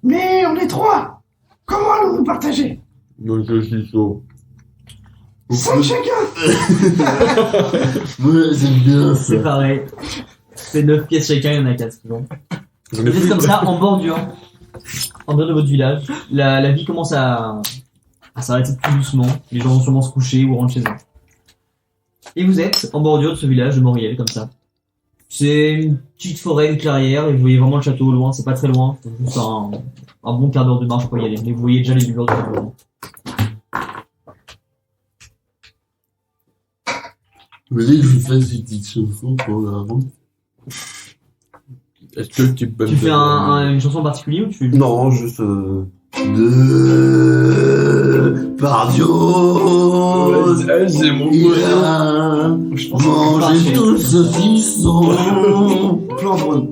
Mais on est 3. Comment allons-nous partager? Non, je suis chaud. 5 chacun. Ouais, c'est bien ça. C'est pareil. C'est 9 pièces chacun, il y en a 4. Bon. J'en ai Vous êtes comme ça, en bordure de votre village. La vie commence à s'arrêter tout doucement. Les gens vont sûrement se coucher ou rentrent chez eux. Et vous êtes en bordure de ce village de Moriel, comme ça. C'est une petite forêt, une clairière, et vous voyez vraiment le château au loin, c'est pas très loin. C'est juste un bon quart d'heure de marche pour y aller. Mais vous voyez déjà les murs du château. Vous voulez que je vous fasse une petite chanson pour la route? Est-ce que tu peux Tu fais une chanson en particulier ou tu fais... Non, juste de par Dieu, c'est mon il a mangé tout le saucisson. Plan drone.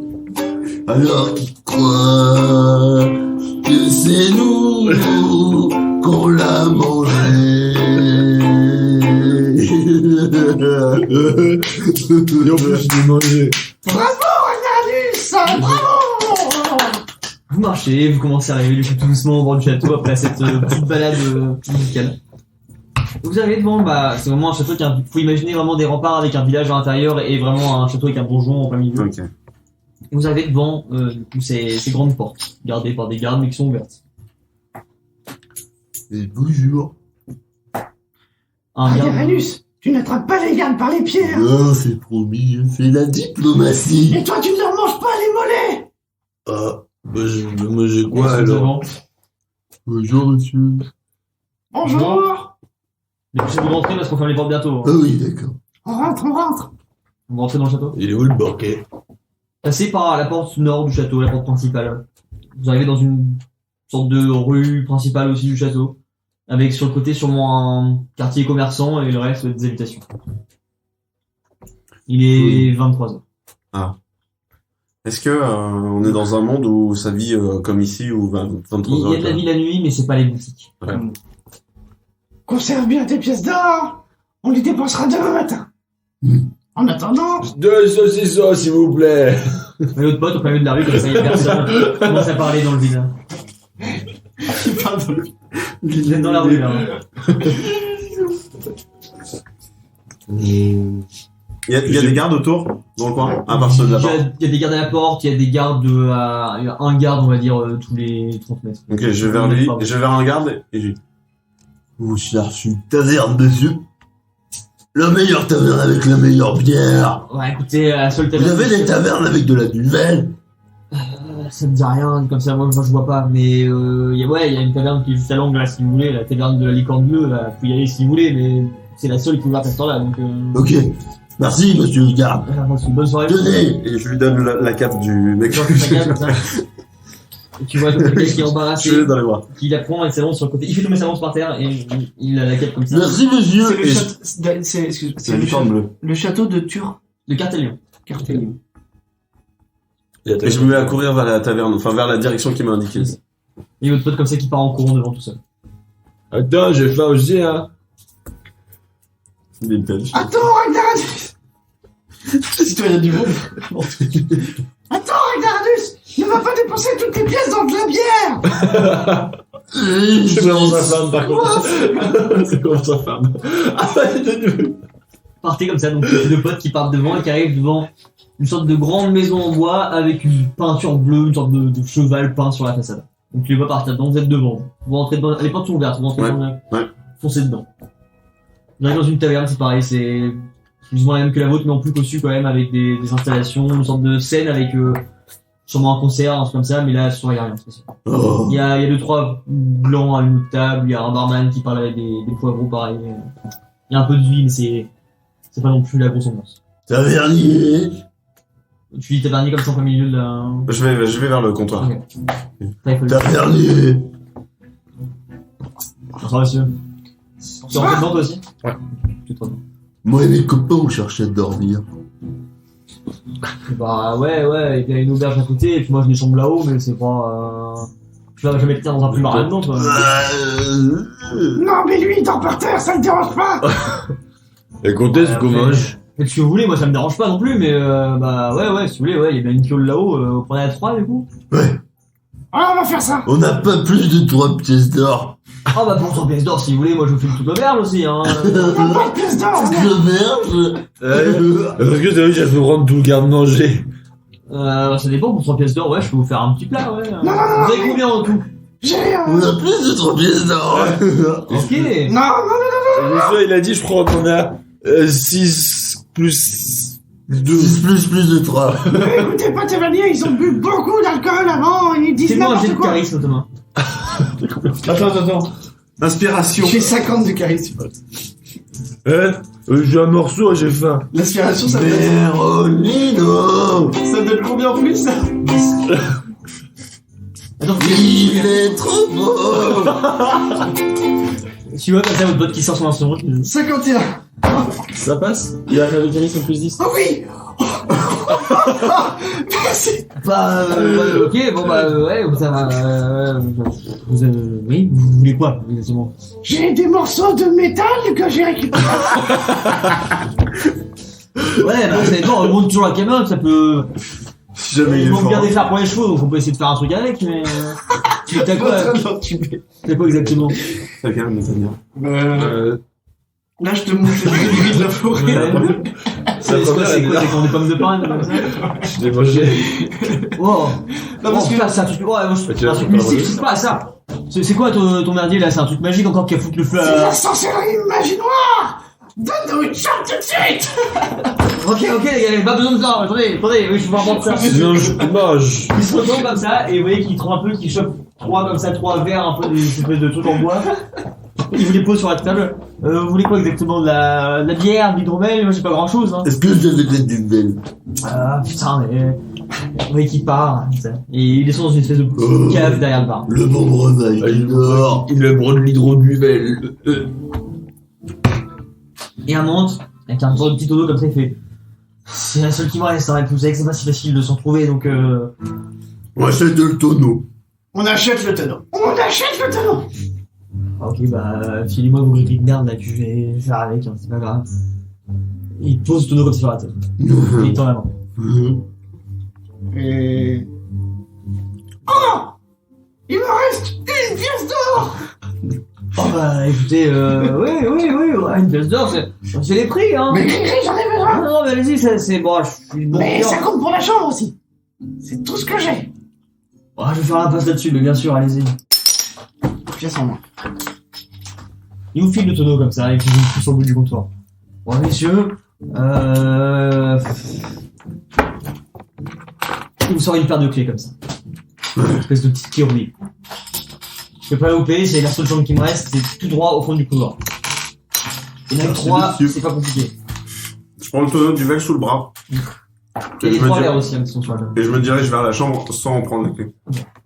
Alors qu'il croit que c'est nous qu'on l'a mangé. Et en plus, je l'ai mangé. Nardus, bravo. Vous marchez, vous commencez à arriver du coup tout doucement au bord du château après cette petite balade musicale. Vous arrivez devant, c'est vraiment un château qui faut imaginer vraiment des remparts avec un village à l'intérieur et vraiment un château avec un donjon en plein milieu. Ok. Vous arrivez devant du coup, ces grandes portes, gardées par des gardes mais qui sont ouvertes. Et bonjour. Un garde... Anus, tu n'attrapes pas les gardes par les pieds. Hein. Non, c'est promis, je fais la diplomatie. Et toi, tu ne leur manges pas les mollets. Ah, Bah, je vais manger Ils quoi sont alors? devant. bonjour monsieur. Bonjour. Mais poussez vous rentrer parce qu'on ferme les portes bientôt. Ah oui, d'accord. On rentre, on rentre. Vous rentrez dans le château. Il est où le banquet? Passez par la porte nord du château, la porte principale. Vous arrivez dans une sorte de rue principale aussi du château, avec sur le côté sûrement un quartier commerçant et le reste des habitations. Il est 23h. Est-ce que on est dans un monde où ça vit comme ici ou 23 Il y a de la heures vie la nuit, mais c'est pas les boutiques. Conserve bien tes pièces d'or. On les dépensera demain matin. En attendant, 2 saucissons, s'il vous plaît. Mais l'autre pote, au plein milieu de la rue, comme ça, il y a personne. Il commence à parler dans le vide. Vous êtes dans la rue, là. Il y a des gardes autour dans le coin, à part ceux de la porte. Il y a des gardes à la porte, il y a des gardes il y a un garde, on va dire, tous les 30 mètres. Ok, je vais vers lui, je vais vers un garde et je dis Vous cherchez une taverne, monsieur? La meilleure taverne avec la meilleure bière. Ouais, écoutez, la seule Vous taverne... avez des tavernes avec de la nouvelle? Ça me dit rien, comme ça, moi je vois pas, mais il y a une taverne qui est juste à l'angle là, si vous voulez, la taverne de la licorne bleue, là, vous pouvez y aller si vous voulez, mais c'est la seule qui est ouverte à ce temps-là, donc Ok. Merci, monsieur le garde. c'est une bonne soirée. Tenez. et je lui donne la cape du mec. Genre, tu comme ça. Et tu vois le mec qui est Je embarrassé, lui dans les bras. qui la prend et s'allonge sur le côté, il fait tomber sa lance par terre, et il a la cape comme ça. Merci, monsieur. C'est le Et château, c'est la licorne bleue. le château de Tur Le Cartelion. Cartelion. Et je me mets à courir vers la taverne, enfin vers la direction qu'il m'a indiquée. Et votre pote comme ça qui part en courant devant tout seul. Attends, j'ai faim aussi, hein. Il est belge. attends, Ragnardus. Citoyen du monde. Attends, Ragnardus. Ne va pas dépenser toutes les pièces dans de la bière. C'est vraiment sa femme, par contre. C'est vraiment sa femme. Ah, Partez comme ça, donc c'est deux potes qui partent devant et qui arrivent devant une sorte de grande maison en bois avec une peinture bleue, une sorte de cheval peint sur la façade. Donc tu les vois partir, donc vous êtes devant. Vous rentrez dedans, les portes sont ouvertes, vous rentrez Ouais, dedans, ouais. foncez dedans. J'arrive dans une taverne, c'est pareil, c'est plus ou moins la même que la vôtre, mais en plus cossu quand même, avec des installations, une sorte de scène avec sûrement un concert, un truc comme ça, mais là, ce soir, il y a rien de spécial. Oh. Il y a 2-3 blancs à une table, il y a un barman qui parle avec des poivreaux pareil. Il y a un peu de vie, mais c'est pas non plus la grosse ambiance. Tavernier. Tu dis tavernier comme ça en milieu de la... Je vais vers le comptoir. Ok. Ça, il faut le faire. Tavernier. Bonsoir, monsieur. Tu es rentré dedans, toi aussi? Ouais. Tu es trop bien. Moi et mes copains, on cherchait à dormir. Bah ouais, il y a une auberge à côté, et puis moi je chambre là-haut, mais c'est pas... Je vais jamais te dans un plus marin dedans, toi. Non, mais lui, il dort par terre, ça le dérange pas. Et quand est-ce qu'on mange? Faites ce que vous voulez, moi ça me dérange pas non plus, mais bah ouais, si vous voulez, il y a bien une piole là-haut, vous prenez la 3 du coup. Ouais. Ah, on va faire ça. On n'a pas plus de 3 pièces d'or. Ah bah pour 3 pièces d'or si vous voulez, moi je vous file toute l'auberge aussi, hein. On a pas de pièce d'or. L'auberge. Est-ce que t'as vu, je peux prendre tout le garde-manger? Ça dépend, pour 3 pièces d'or, ouais, je peux vous faire un petit plat, ouais. Non, Vous avez combien en tout? J'ai On a plus de 3 pièces d'or. Ok. Non. Monsieur, il a dit, je crois qu'on a 6 plus 2. 6 plus de 3. Écoutez pas, tavernier, ils ont bu beaucoup d'alcool avant, ils disent C'est moi un jet n'importe de quoi. charisme, Thomas. Attends. Inspiration. J'ai 50 de charisme. J'ai un morceau, j'ai faim. L'aspiration, ça donne Vérolino. combien en plus, ça? Attends, Il est trop beau. tu vois comme ça votre pote qui sort son instrument. 51. Ça passe? Il va faire le charisme plus 10. Oh oui. Merci. Bah, ok, bon bah, ouais, ça va. Oui, vous voulez quoi, exactement? J'ai des morceaux de métal que j'ai récupérés. Ouais, bah, vous savez quoi, on monte toujours la caméra, ça peut. Si jamais il Ils est vont fort. bien des fers pour les chevaux, donc on peut essayer de faire un truc avec, mais. T'as quoi, t'as quoi exactement? Ça calme, mais ça vient. Là, je te montre le début de la forêt. C'est quoi, c'est qu'on des pommes de pain, comme ça? Je l'ai mangé. Oh! Non, parce que putain, c'est un truc, ouais, moi, Ok, c'est un truc on peut mystique, le c'est pas ça! C'est quoi ton merdier là? C'est un truc magique encore qui a foutu le feu C'est à... la sorcellerie magie noire. Donne-nous une chance tout de suite. Ok, les gars, pas besoin de ça, attendez, oui, je vais inventer ça. Sinon, je mange. Il se retourne comme ça, et vous voyez qu'il trompe un peu, qu'il chope trois verres, un peu des espèces de trucs en bois. Il vous les pose sur la table. Vous voulez quoi exactement? De la bière, de l'hydromel? Moi j'ai pas grand chose, hein. Est-ce que je devais être du bel? Ah putain, mais. Vous voyez qu'il part, hein, ça. Et il descend dans une espèce de petite cave derrière le bar. Le bon breuvage du Nord. Il me brûle l'hydro-duvel. Et un monte, avec un petit tonneau comme ça, il fait. C'est la seule qui me reste, hein, et puis vous savez que c'est pas si facile de s'en trouver, donc On achète le tonneau. On achète le tonneau. On achète le tonneau. Ok, bah, filez-moi vos gris de merde là, que je vais faire avec, hein, c'est pas grave. Il pose le tonneau comme ça sur la table. Il tend la main. Et... Il me reste une pièce d'or. Oh bah, écoutez, oui, une pièce d'or, c'est les prix, hein. Mais Gris, j'en ai besoin. Non, mais allez-y, c'est bon, je suis bon. Mais client. ça compte pour la chambre aussi. C'est tout ce que j'ai. Oh, je vais faire la passe là-dessus, mais bien sûr, allez-y. pièce en moins. Il vous file le tonneau comme ça, et puis il vous pousse au bout du comptoir. Bon, messieurs, il vous sort une paire de clés comme ça. Une espèce de petite clé rouillée. Je peux pas louper, c'est la seule chambre qui me reste, c'est tout droit au fond du couloir. Il y en a que 3, monsieur. c'est pas compliqué. Je prends le tonneau du Vel sous le bras. Il y a des je me 3 dirais- verres aussi, hein, qui sont sur la table. Et je me dirige vers la chambre sans en prendre la clé.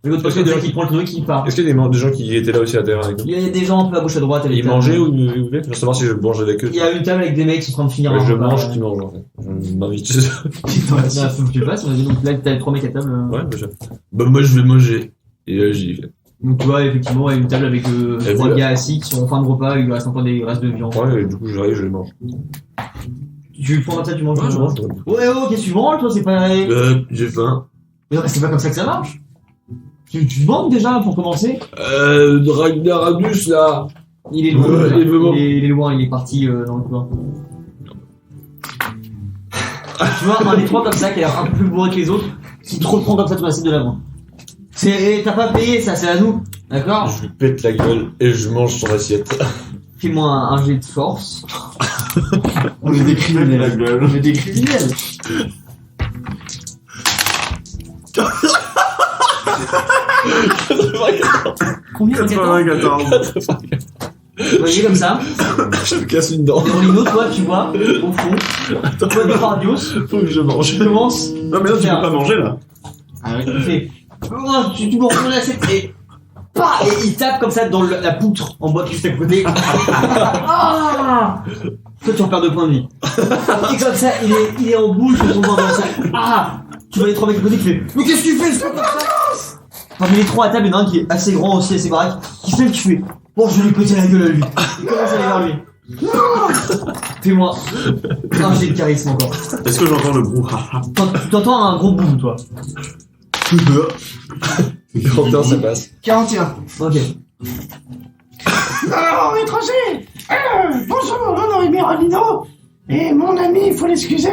Et l'autre côté, déjà qui prend le tonneau qui part. Est-ce qu'il y a des gens qui étaient là aussi à la taverne avec nous? Il y a des gens un peu à gauche à droite. avec Ils des mangeaient tables. ou ils voulaient? Je veux savoir si je mange avec eux. Il y a une table avec des mecs qui sont en train de finir Ouais, leur je repas. mange, qui mange en fait. Je m'invite. Bah, faut que tu le fasses, vas-y, donc là, t'as 3 mecs à table. Ouais, bah, bah, moi je vais manger. Et là j'y vais. Donc tu vois, effectivement, il y a une table avec Et 3 voilà. gars assis qui sont en fin de repas, il lui reste encore des restes de viande. Ouais, et du coup j'arrive, je les mange. Tu prends comme ça, tu manges. Ouais, je mange. Ouais, qu'est-ce que tu manges, toi, c'est pas... Mais J'ai faim. non, mais c'est pas comme ça que ça marche. Tu demandes déjà, pour commencer. Ragnaradus là. Il est loin, Ouais, déjà. il veut manger. Il est loin, il est parti dans le coin. Tu vois, un des 3 comme ça, qui a l'air un peu plus bourré que les autres, qui te reprend comme ça ton assiette de la main. T'as pas payé, ça, c'est à nous. D'accord? Je lui pète la gueule et je mange son assiette. Fais-moi un jet de force. On est des criminels. On est des criminels. Combien 94. Vous voyez comme ça. Je me casse une dent. Berlino, toi, tu vois, au fond, toi, Depardios, Faut que je mange. tu commences, Non, mais là, tu peux pas manger, là. Ah ouais. il fait, oh, tu m'en retournes l'assiette et, bah, et il tape comme ça dans la poutre en bois juste à côté. Ah, toi, tu en perds 2 points de vie. Et comme ça, il est en bouche de son bord dans ça. Ah, tu vois les 3 mecs à côté qui fait, mais qu'est-ce que tu fais, c'est pas comme ça? Parmi les 3 à table, il y en a un qui est assez grand aussi, assez baraque, qui se lève, qui fait, bon, je vais lui péter la gueule à lui. Il commence à aller vers lui. Fais-moi un jet de charisme encore. Est-ce que j'entends le brouhaha? T'entends un gros boom, toi. 41, ça passe. 41. Ok. Alors, étranger bonjour, mon nom est Berlino. Et mon ami, il faut l'excuser,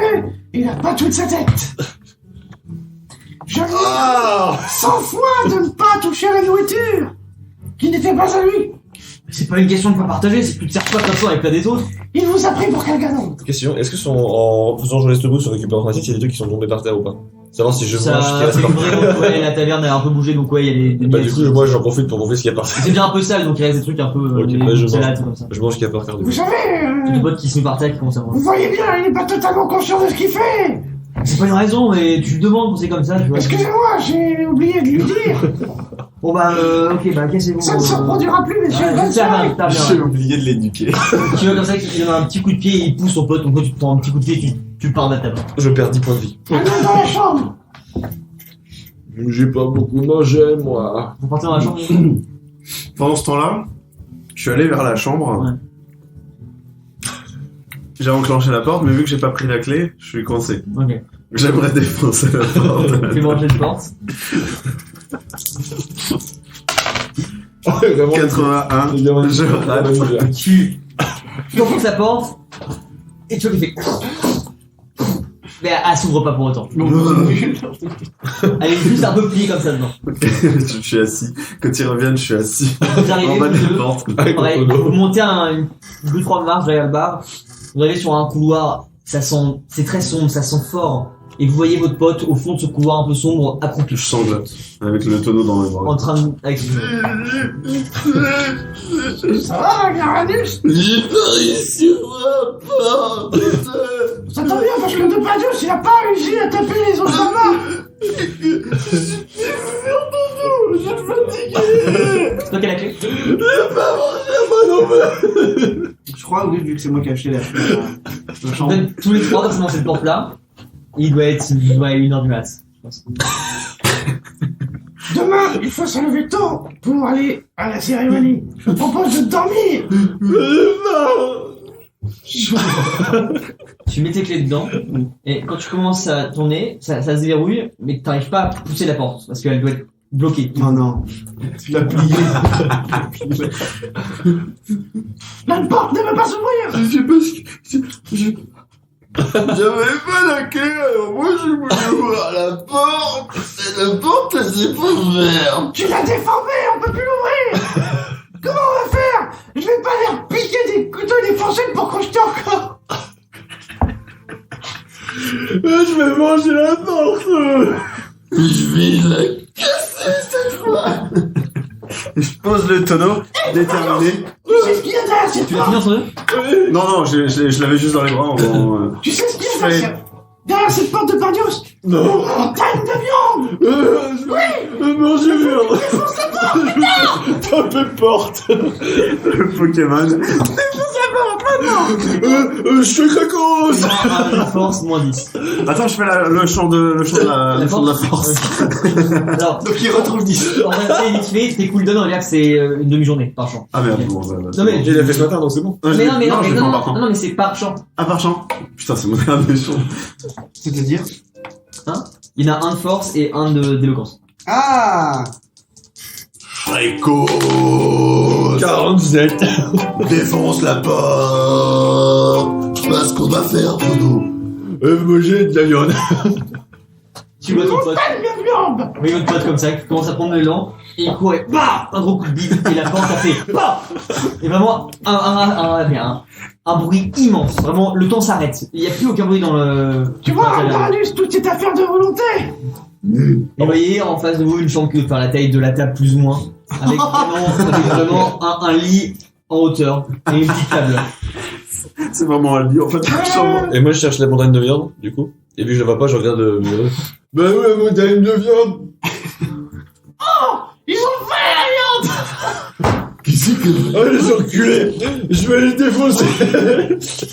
il a pas toute sa tête. Je lui ai dit 100 fois de ne pas toucher à la nourriture, qui n'était pas à lui. C'est pas une question de pas partager, c'est que tu te sers pas comme ça avec la des autres. Il vous a pris pour quel ganon? Question, est-ce que en faisant jouer debout sur récupérer en assiette, il y a des trucs qui sont tombés par terre ou pas? Savoir si je Ça, mange ce qu'il y a c'est par vrai, terre. donc, ouais, la taverne a un peu bougé, donc ouais, il y a des Bah, miettes. du coup, moi, j'en profite pour manger ce qu'il y a par terre. C'est déjà un peu sale, donc il reste des trucs un peu, Ok, des bah, je salades, comme ça. Je mange ce qu'il y a par terre, du Vous coup. savez, Des potes qui se mettent par terre, qui commencent à vous manger. voyez bien, il n'est pas totalement conscient de ce qu'il fait. C'est pas une raison, mais tu te demandes quand c'est comme ça, tu vois. Excusez-moi, j'ai oublié de lui dire. Bon bah, ok, bah, cassez-vous. Ça ne se reproduira plus, messieurs. Ouais, Bonne soirée. t'as bien. J'ai oublié de l'éduquer. Tu vois comme ça qu'il donne un petit coup de pied, il pousse son pote, donc toi tu te prends un petit coup de pied, tu pars de la table. Je perds 10 points de vie. Allez dans la chambre. J'ai pas beaucoup mangé, moi. Vous partez dans la chambre. Pendant ce temps-là, je suis allé vers la chambre. Ouais. J'ai enclenché la porte, mais vu que j'ai pas pris la clé, je suis coincé. Ok. J'aimerais défoncer la porte. Fais manger de force. Vraiment, 81. Je rate. Tu enfonces la porte et tu vois qu'il fait. Mais elle s'ouvre pas pour autant. Elle est juste un peu pliée comme ça dedans. Je suis assis. Quand ils reviennent, je suis assis. Vous arrivez En bas de tous les la deux. porte. Pareil, vous montez 2-3 marches derrière le bar. Vous arrivez sur un couloir. Ça sent, c'est très sombre, ça sent fort. Et vous voyez votre pote au fond de ce couloir un peu sombre, accroupi, Je sanglote. Avec le tonneau dans les bras. en train de, avec son- Ça va, Garanus? J'ai pas réussi à part. Ça tombe bien parce que De Padios, il a pas réussi à taper les autres là-bas. C'est toi qui as la clé? Je crois, oui, vu que c'est moi qui ai acheté la Je chambre. donne tous les 3 dans cette porte-là. Il doit être 1h du mat. Je pense. Demain, il faut se lever tôt pour aller à la cérémonie. Je propose de dormir. Tu mets tes clés dedans, et quand tu commences à tourner, ça se déverrouille, mais t'arrives pas à pousser la porte, parce qu'elle doit être bloquée. Oh non. Tu l'as plié. La porte ne veut pas s'ouvrir. Je sais pas j'avais pas la clé, alors moi je voulais ouvrir la porte. Et la porte, elle s'est pas ouverte. Tu l'as déformé, on peut plus l'ouvrir. Comment on va faire? Je vais pas leur piquer des couteaux et des fourchettes pour crocheter encore. Je vais manger la porte. Je vais la casser cette fois. Je pose le tonneau, déterminé. Tu sais ce qu'il y a derrière cette Tu l'as porte? fini entre eux? Non, je l'avais juste dans les bras. Tu sais ce qu'il y a Je fais- derrière cette porte de Pardios? Non. Une montagne de viande. Manger viande. Taper porte. Le Pokémon. Je suis cracos. Un jet de force, moins 10. Attends, je fais le chant de la force. Alors, Donc il retrouve 10. en fait, vite fait, tes cooldowns, on va dire que c'est une demi-journée par champ. Ah merde, bon, bah, Non, mais- Il a fait ce matin, donc c'est bon. Mais non, mais je l'ai pas en partant. non, mais c'est par champ. Ah, par champ. Putain, c'est mon dernier chant. C'est-à-dire? Il y en a un de force et un d'éloquence. Ah! Fréco. 47. Défonce la porte. Je sais pas ce qu'on va faire, Bruno. Manger de la viande. Tu vois ton pote. Montagne de viande. Oui, votre pote comme ça, qui commence à prendre l'élan, et il court et bah, un gros coup de bide, et la porte a fait bah. Et vraiment, un bruit immense. Vraiment, le temps s'arrête. Il n'y a plus aucun bruit dans le... Tu vois, Ragnaranus, tout est affaire de volonté. Et vous voyez en face de vous une chambre qui fait la taille de la table plus ou moins, avec vraiment un lit en hauteur et une petite table. C'est vraiment un lit en fait. Et moi, je cherche la montagne de viande, du coup. Et vu que je la vois pas, je regarde bah où la montagne de viande? Ils ont fait la viande. Qui c'est que... Oh, les enculés! Je vais les défoncer!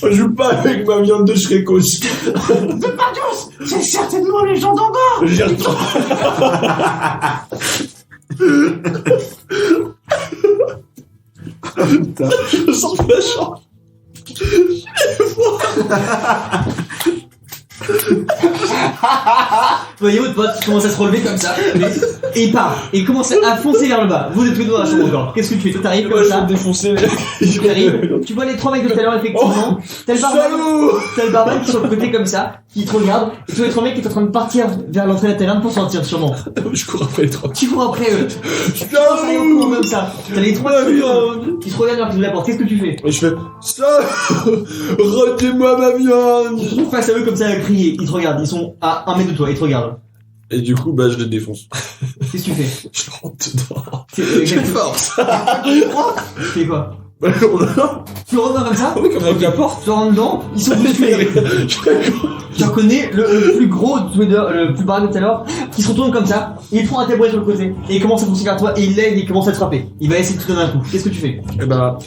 On joue pas avec ma viande de Shrekos. Depardieu, c'est certainement les gens d'en bas. J'y retourne. Je sors de la chambre. Vous voyez votre pote qui commence à se relever comme ça, et il part, et il commence à foncer vers le bas. Vous êtes tous dans la chambre encore. Qu'est-ce que tu fais? Toi t'arrives comme ça, défoncer tu arrives, tu vois les trois mecs de tout à l'heure effectivement, t'as le barman qui est sur le côté comme ça, qui te regarde, et tu vois les trois mecs qui sont en train de partir vers l'entrée de la taverne pour sortir sûrement. Je cours après les trois. Tu cours après eux, tu commences à aller au courant comme ça, t'as les trois qui se regardent vers la porte, qu'est-ce que tu fais? Et je fais ça. Retenez-moi ma viande. Tu te trouves face à eux comme ça à crier, ils te regardent, ils sont à 1 mètre de toi, ils te regardent. Et du coup, bah, je les défonce. Qu'est-ce que tu fais? Je rentre dedans. J'ai force. Tu fais quoi? Bah, on Tu rentres comme ça? oui, comme avec la porte. Tu rentres dedans, ils sont bousculés. Tu reconnais le plus gros le plus barré de tout à l'heure, qui se retourne comme ça, et il prend un tabouret sur le côté, et il commence à foncer vers toi, et il lève, et il commence à te frapper. Il va essayer de te donner un coup. Qu'est-ce que tu fais? Et bah,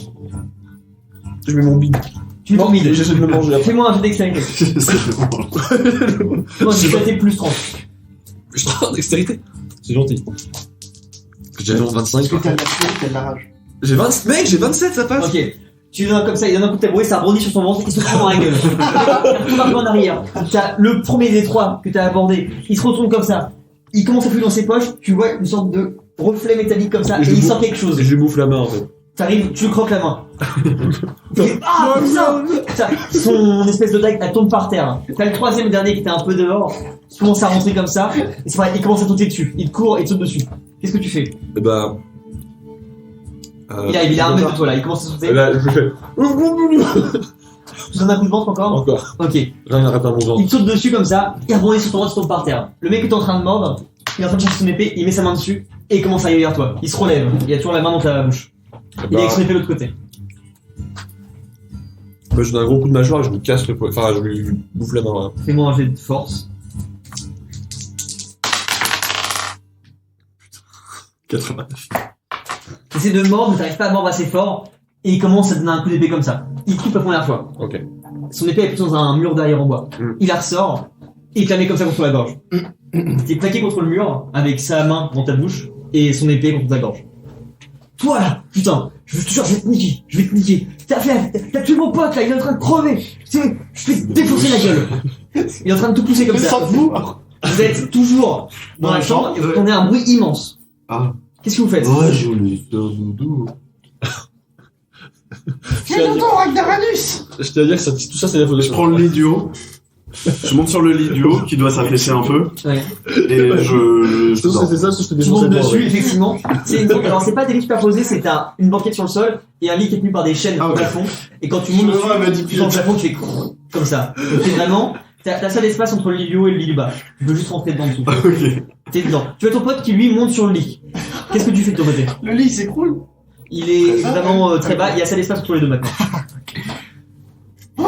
je mets mon bide. Tu mets ton mid. J'essaie de me manger après. Fais-moi un jet d'extériorité. Non, j'ai fait plus 30. Je prends dextérité. C'est gentil. J'ai 25. Est-ce que t'as de la fierté, t'as de la rage? J'ai 20, mec, j'ai 27, ça passe. Ok. Tu lui donnes comme ça, il donne un coup de tabouret, ça rebondit sur son ventre, il se prend dans la gueule. Il retombe un peu en arrière. T'as le premier des trois que t'as abordé, il se retourne comme ça. Il commence à fouiller dans ses poches, tu vois une sorte de reflet métallique comme ça, et il sort quelque chose. Et je lui bouffe la main, en fait. T'arrives, tu lui croques la main. Il fait, ah, putain! Son espèce de dague, elle tombe par terre. T'as le troisième et dernier qui était un peu dehors, qui commence à rentrer comme ça, et c'est vrai, il commence à sauter dessus. Il te court et te saute dessus. Qu'est-ce que tu fais? Et bah. Il arrive, il est à 1 mètre de toi là, il commence à sauter. Et là, je fais. Tu donnes un coup de ventre encore? Encore. Ok. Rien n'arrête à mon ventre. Il te saute dessus comme ça, il rebondit sur ton ventre, il tombe par terre. Le mec est en train de mordre, il est en train de chercher son épée, il met sa main dessus, et il commence à aller vers toi. Il se relève, il a toujours la main dans ta bouche. Il est avec son épée de l'autre côté. Bah, je donne un gros coup de mâchoire et je lui casse le poing. Enfin, je lui bouffe la main. Voilà. Fais-moi un jet de force. 89. T'essaies de mordre, mais t'arrives pas à mordre assez fort, et il commence à te donner un coup d'épée comme ça. Il coupe la première fois. Ok. Son épée est plutôt dans un mur derrière en bois. Il la ressort, et il te la met comme ça contre la gorge. T'es plaqué contre le mur, avec sa main dans ta bouche, et son épée contre ta gorge. Toi là, putain, je te jure, je vais te niquer. T'as tué mon pote là, il est en train de crever. Je vais te défoncer la gueule. Il est en train de tout pousser comme ça. Vous êtes toujours dans la chambre et vous entendez un bruit immense. Ah. Qu'est-ce que vous faites? Ouais, je voulais faire doudou. Fais dodo, Ragnaranus. Je tiens à dire que tout ça, c'est la faute de Je prends le lit du haut. Je monte sur le lit du haut qui doit s'affaisser un peu. Ouais. Et je dors. C'était ça, ce que je te Tu montes défonçais. dessus, effectivement. Alors c'est pas des lits superposés, c'est une banquette sur le sol et un lit qui est tenu par des chaînes au plafond. Et quand tu montes dessus, tu dans le plafond, tu fais comme ça. Donc c'est vraiment, t'as seul espace entre le lit du haut et le lit du bas. Tu peux juste rentrer dedans dessous. Ok. T'es dedans. Tu as ton pote qui lui monte sur le lit. Qu'est-ce que tu fais de ton côté? Le lit s'écroule. Il est vraiment très bas, il y a seul espace entre les deux maintenant. Oh.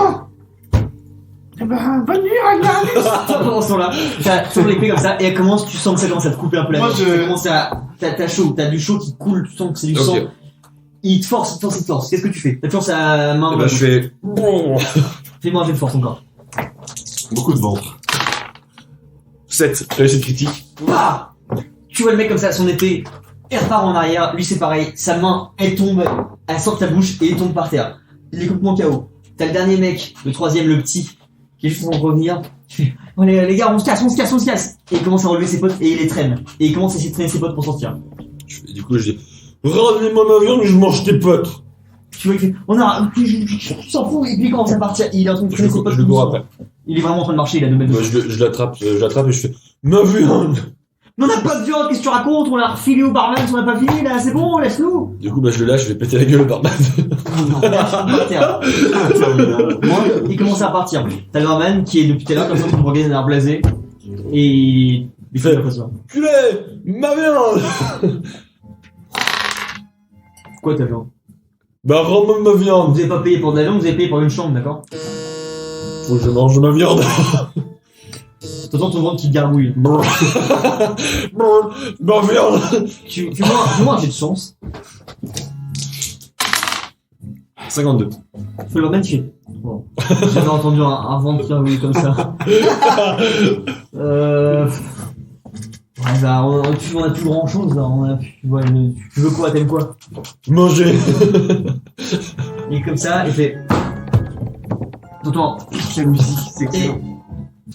Eh ben, bonne nuit, Ragnaranus. Pendant ce temps-là, t'as toujours l'épée comme ça, et elle commence, tu sens que ça commence à te couper un peu la Moi, gorge. Ça commence à, t'as chaud, t'as du chaud qui coule, tu sens que c'est du sang. Il te force. Qu'est-ce que tu fais? T'as toujours sa main. Et bah, je fais. Bon. Fais-moi un jet de force encore. Beaucoup de ventre. 7. Réussite critique. Bah! Tu vois le mec comme ça, son épée, elle repart en arrière, lui c'est pareil, sa main, elle tombe, elle sort de ta bouche et il tombe par terre. Il est complètement KO. T'as le dernier mec, le troisième, le petit, qui est juste en train de revenir. Tu fais, oh les gars, on se casse. Et il commence à relever ses potes et il les traîne. Et il commence à essayer de traîner ses potes pour sortir. Du coup, je dis, ramenez-moi ma viande, je mange tes potes. Tu vois qu'il fait, je s'en fous, et puis il commence à partir. Il est en train de traîner ses potes. Je le cours après. Il est vraiment en train de marcher, il a 2 mètres de Moi, je l'attrape et je fais, ma viande. Mais on n'a pas de viande, qu'est-ce que tu racontes? On l'a refilé au barman, on n'a pas fini là, c'est bon, laisse-nous. Du coup, bah, je le lâche, je vais péter la gueule au barman. Non, moi, il commence à partir. T'as le barman qui est depuis tout à l'heure comme ça pour regarder un air blasé. Et il fait l'impression. Culé! Ma viande! Quoi ta viande? Bah, rends-moi ma viande! Vous avez pas payé pour de la viande, vous avez payé pour une chambre, d'accord? Faut que je mange ma viande. T'entends ton ventre qui gargouille. Ma viande! Fais-moi un jet de chance. 52. Fais le même jet. Bon. J'ai jamais entendu un ventre qui gargouille comme ça. Ouais, bah, on a plus grand chose là. Tu veux quoi? T'aimes quoi? Manger! Il est comme ça, il fait. T'entends La musique, c'est excellent.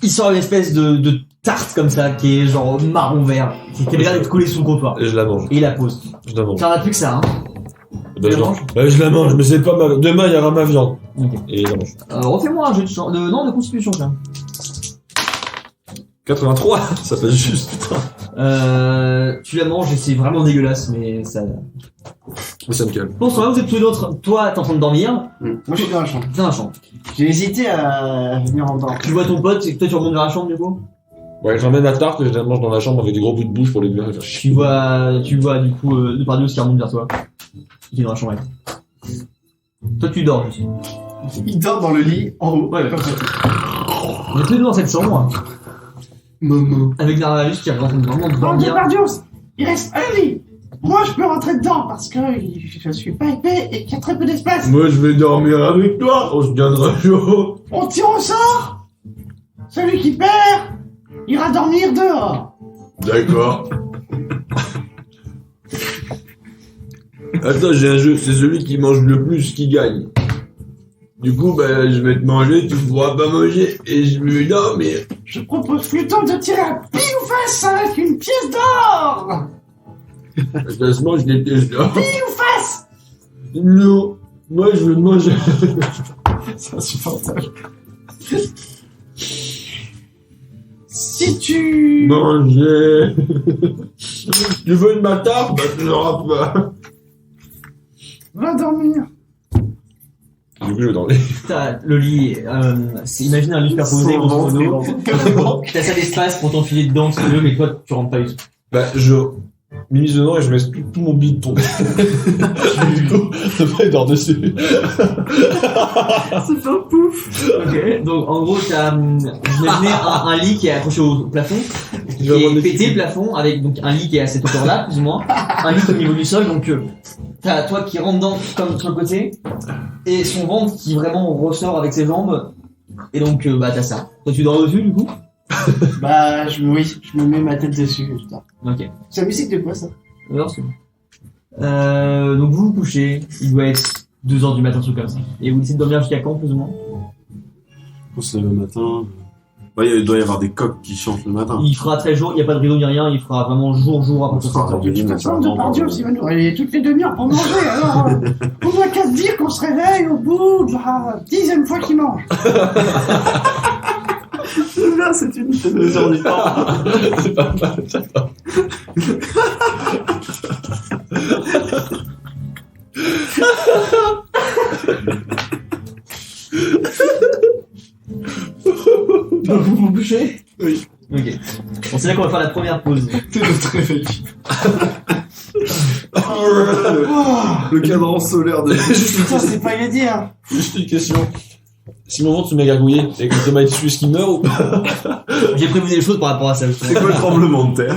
il sort une espèce de tarte comme ça qui est genre marron vert, qui avait l'air d'être collée sous le comptoir. Et je la mange. Et il la pose. Je la mange. T'en as plus que ça, hein. Bah, Tu je, la manges je la mange, mais c'est pas ma... Demain, il y aura ma viande. Ok. Et je la mange. Refais-moi un jeu de chance. Non, de constitution, tiens. 83! Ça fait juste, putain. Tu la manges et c'est vraiment dégueulasse, mais ça. Mais ça me calme. Bon, ça va, vous êtes tous les autres. Toi, t'es en train de dormir. Moi, je suis dans la chambre. T'es dans la chambre. J'ai hésité à venir en dehors. Tu vois ton pote et toi, tu remontes vers la chambre, du coup. Ouais, j'emmène la tarte et je la mange dans la chambre avec des gros bouts de bouche pour les faire chier. Tu vois, du coup, Depardieu qui remonte vers toi. Il est dans la chambre. Toi, tu dors, juste. Il dort dans le lit, en haut. Ouais, comme ça. Vous êtes tous les deux dans cette chambre. Maman. Avec Narvalis qui est en train de vraiment Bon, dormir. Depardieu, il reste un lit. Moi, je peux rentrer dedans parce que je suis pas épais et qu'il y a très peu d'espace. Moi, je vais dormir avec toi. On se tiendra chaud. On tire au sort. Celui qui perd ira dormir dehors. D'accord. Attends, j'ai un jeu. C'est celui qui mange le plus qui gagne. Du coup, bah, je vais te manger, tu pourras pas manger et je vais dormir. Je propose plutôt de tirer un pile ou face avec une pièce d'or. Ça se mange des pièces d'or. Pile ou face. Non. Moi, je veux manger. C'est insupportable. Si tu... Manger. Tu veux une bâtard? Bah, tu l'auras pas. Va dormir. Du coup, je vais dormir. T'as le lit, imagine un lit superposé, grosso modo. T'as ça d'espace pour t'enfiler dedans si tu veux, mais toi, tu rentres pas du tout. Bah, je m'immisce dedans et je mets tout mon bide tomber. Du coup, il dort dessus. C'est pas pouf. Ok, donc en gros, t'as, j'imaginais un lit qui est accroché au plafond, qui est pété le plafond, avec donc un lit qui est à cette hauteur-là, plus ou moins, un lit au niveau du sol, donc t'as toi qui rentre dedans comme sur le côté, et son ventre qui vraiment ressort avec ses jambes, et donc bah t'as ça. Toi tu dors dessus du coup? Bah, je me mets ma tête dessus. Putain. Ok. C'est la musique de quoi, ça? Alors, c'est bon. Donc vous vous couchez, il doit être 2h du matin, truc comme ça. Et vous décidez de dormir jusqu'à quand, plus ou moins? On se lève le matin. Ouais, il doit y avoir des coqs qui chantent le matin. Il fera très jour, il n'y a pas de rideau ni rien, il fera vraiment jour à partir de cette heure. De toute façon, Depardieu, il va nous réveiller toutes les demi-heures pour manger. Alors, on n'a qu'à se dire qu'on se réveille au bout de la 10e fois qu'il mange. Là, c'est une mesure du temps. C'est pas mal, j'adore. Donc vous vous couchez? Oui. Ok. Bon, c'est là qu'on va faire la première pause. C'est notre réveil. Le cadran solaire de... Putain, c'est pas à dire. Juste une question. Si mon ventre se met gargouillé et que le Thomas est qui meurt ou pas? J'ai prévenu des choses par rapport à ça. C'est quoi le tremblement de terre?